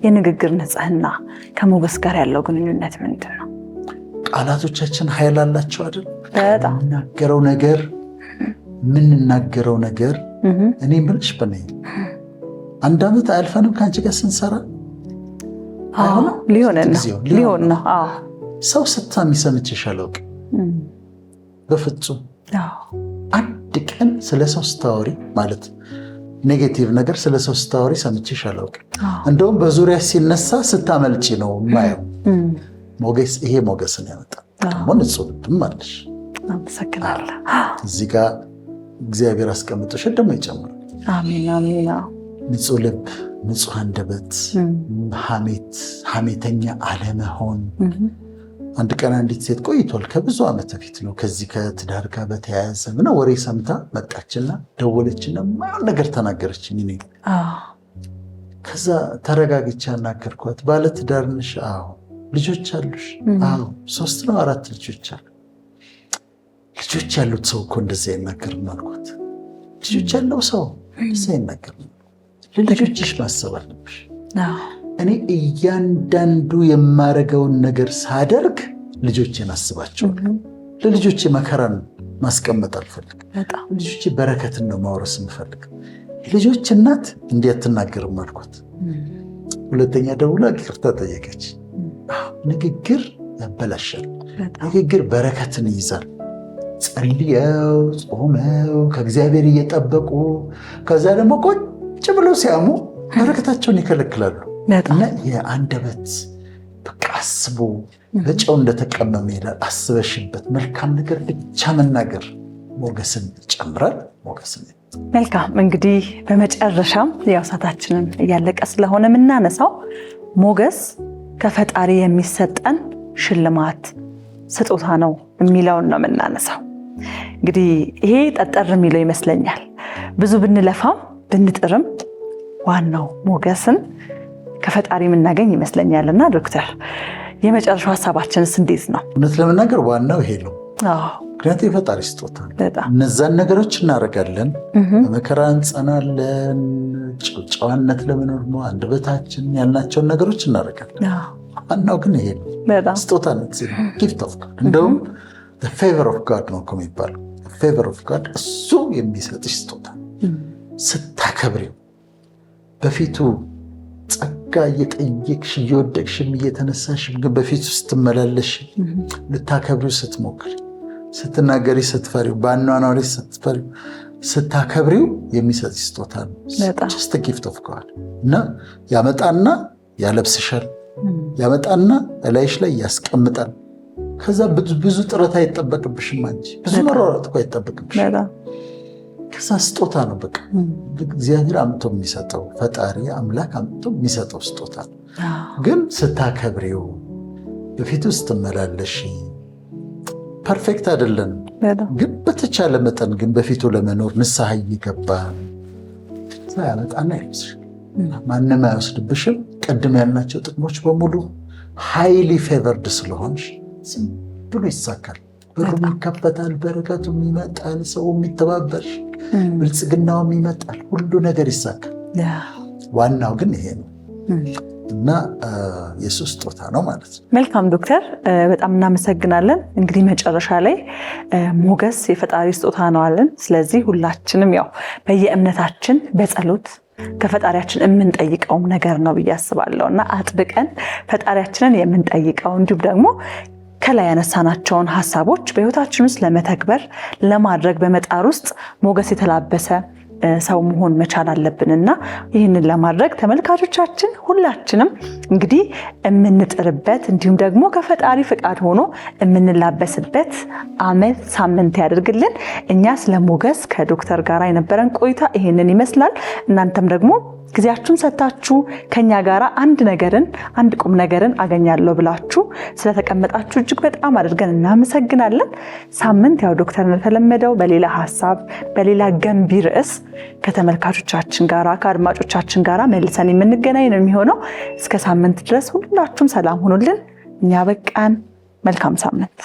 የንግግር ንጽህና ከሞገስ ጋር ያለው ግንኙነት ምንድን ነው? ቃላቶቻችን ኃይል አላቸው አይደል? የምንናገረው ነገር እኔ ብልሽ አንድ ዓመት አያልፈንም ከአንቺ ጋር ስንሰራ ሊሆን ነው። ሰው ስታሚ ሰምቼሽ አላውቅም በፍጹም። አንድ ቀን ስለ ሰው ስታወሪ ማለት ኔጌቲቭ ነገር ስለ ሰው ስታወሪ ሰምቼሽ አላውቅም። እንደውም በዙሪያ ሲነሳ ስታመልጪ ነው የማየው። ይሄ ሞገስን ያመጣል። ደግሞ ንጹህ ልብም አለሽ። አመሰግናለሁ። እዚህ ጋር እግዚአብሔር አስቀምጦሽ ደግሞ ይጨምራል። አሜን። ንጹህ ልብ፣ ንጹህ አንደበት፣ ሐሜተኛ አለመሆን። አንድ ቀን አንዲት ሴት ቆይቷል፣ ከብዙ ዓመት በፊት ነው፣ ከዚህ ከትዳር ጋር በተያያዘ ምነው ወሬ ሰምታ መጣችና ደወለችና ማየውን ነገር ተናገረችኝ። እኔ ከዛ ተረጋግቻ አናገርኳት። ባለ ትዳር ነሽ? አዎ። ልጆች አሉሽ? አዎ። 3 ነው 4 ልጆች አሉ። ልጆች ያሉት ሰው እኮ እንደዛ አይናገርም አልኳት። ልጆች ያለው ሰው እንደዛ አይናገርም። ለልጆችሽ ማሰብ አለብሽ። እኔ እያንዳንዱ የማረገውን ነገር ሳደርግ ልጆቼን አስባቸዋለሁ። ለልጆቼ መከራን ማስቀመጥ አልፈልግም። ልጆቼ በረከትን ነው ማውረስ የምፈልግ። ልጆች እናት እንዲህ አትናገርም አልኳት። ሁለተኛ ደውላ ይቅርታ ጠየቀች። ንግግር ያበላሻል። ንግግር በረከትን ይይዛል። ጸልየው ጾመው ከእግዚአብሔር እየጠበቁ ከዛ ደግሞ ቁጭ ብለው ሲያሙ በረከታቸውን ይከለክላሉ። እና የአንደበት በቃ አስቦ በጨው እንደተቀመመ ይላል። አስበሽበት መልካም ነገር ብቻ መናገር ሞገስን ይጨምራል። ሞገስን መልካም። እንግዲህ በመጨረሻም ያው ሰዓታችንን እያለቀ ስለሆነ የምናነሳው ሞገስ ከፈጣሪ የሚሰጠን ሽልማት ስጦታ ነው የሚለውን ነው የምናነሳው። እንግዲህ ይሄ ጠጠር የሚለው ይመስለኛል። ብዙ ብንለፋም ብንጥርም ዋናው ሞገስን ከፈጣሪ የምናገኝ ይመስለኛልና ዶክተር የመጨረሻው ሐሳባችንስ እንዴት ነው? እውነት ለመናገር ዋናው ይሄ ነው። ምክንያቱም የፈጣሪ ስጦታ እነዛን ነገሮች እናደርጋለን፣ በመከራ እንጸናለን፣ ጨዋነት ለመኖር ነው አንደበታችን ያልናቸውን ነገሮች እናደርጋለን። ዋናው ግን ይሄ ነው፣ ስጦታ ነው፣ ጊፍት ኦፍ ጋድ። እንደውም ፌቨር ኦፍ ጋድ ነው እኮ የሚባለው። ፌቨር ኦፍ ጋድ እሱ የሚሰጥሽ ስጦታ ስታከብሪው፣ በፊቱ ጸጋ እየጠየቅሽ እየወደቅሽም እየተነሳሽም ግን በፊቱ ስትመላለሽ ልታከብሪው ስትሞክሪ፣ ስትናገሪ ስትፈሪው፣ በአኗኗሪ ስትፈሪው ስታከብሪው የሚሰጥ ስጦታ ነው። ጀስት ጊፍት ኦፍ ጋድ እና ያመጣና ያለብስሻል፣ ያመጣና እላይሽ ላይ ያስቀምጣል። ከዛ ብዙ ጥረት አይጠበቅብሽም፣ አንቺ ብዙ መሯሯጥ እኮ አይጠበቅብሽም። ከዛ ስጦታ ነው በቃ እግዚአብሔር አምጥቶ የሚሰጠው፣ ፈጣሪ አምላክ አምጥቶ የሚሰጠው ስጦታ ነው። ግን ስታከብሪው፣ በፊቱ ስትመላለሽ፣ ፐርፌክት አይደለም ግን በተቻለ መጠን ግን በፊቱ ለመኖር ንስሐ እየገባ ከዛ ያመጣና ይልብስሽ፣ ማንም አይወስድብሽም። ቅድም ያልናቸው ጥቅሞች በሙሉ ሃይሊ ፌቨርድ ስለሆንሽ ዝም ብሎ ይሳካል። ብሩም ይከፈታል፣ በረከቱም ይመጣል፣ ሰውም ይተባበርሽ፣ ብልጽግናውም ይመጣል፣ ሁሉ ነገር ይሳካል። ዋናው ግን ይሄ ነው እና የሱስ ስጦታ ነው ማለት ነው። መልካም ዶክተር፣ በጣም እናመሰግናለን። እንግዲህ መጨረሻ ላይ ሞገስ የፈጣሪ ስጦታ ነው አለን። ስለዚህ ሁላችንም ያው በየእምነታችን በጸሎት ከፈጣሪያችን የምንጠይቀውም ነገር ነው ብዬ አስባለሁ እና አጥብቀን ፈጣሪያችንን የምንጠይቀው እንዲሁም ደግሞ ከላይ ያነሳናቸውን ሐሳቦች በህይወታችን ውስጥ ለመተግበር ለማድረግ በመጣር ውስጥ ሞገስ የተላበሰ ሰው መሆን መቻል አለብንና ይህንን ለማድረግ ተመልካቾቻችን ሁላችንም እንግዲህ የምንጥርበት እንዲሁም ደግሞ ከፈጣሪ ፍቃድ ሆኖ የምንላበስበት ዓመት ሳምንት ያደርግልን። እኛ ስለ ሞገስ ከዶክተር ጋር የነበረን ቆይታ ይህንን ይመስላል። እናንተም ደግሞ ጊዜያችሁን ሰጥታችሁ ከኛ ጋር አንድ ቁም ነገርን አገኛለሁ ብላችሁ ስለተቀመጣችሁ እጅግ በጣም አድርገን እናመሰግናለን። ሳምንት ያው ዶክተር እንደተለመደው በሌላ ሐሳብ በሌላ ገንቢ ርዕስ ከተመልካቾቻችን ጋር ከአድማጮቻችን ጋር መልሰን የምንገናኝ ነው የሚሆነው። እስከ ሳምንት ድረስ ሁላችሁም ሰላም ሁኑልን። እኛ በቃን። መልካም ሳምንት።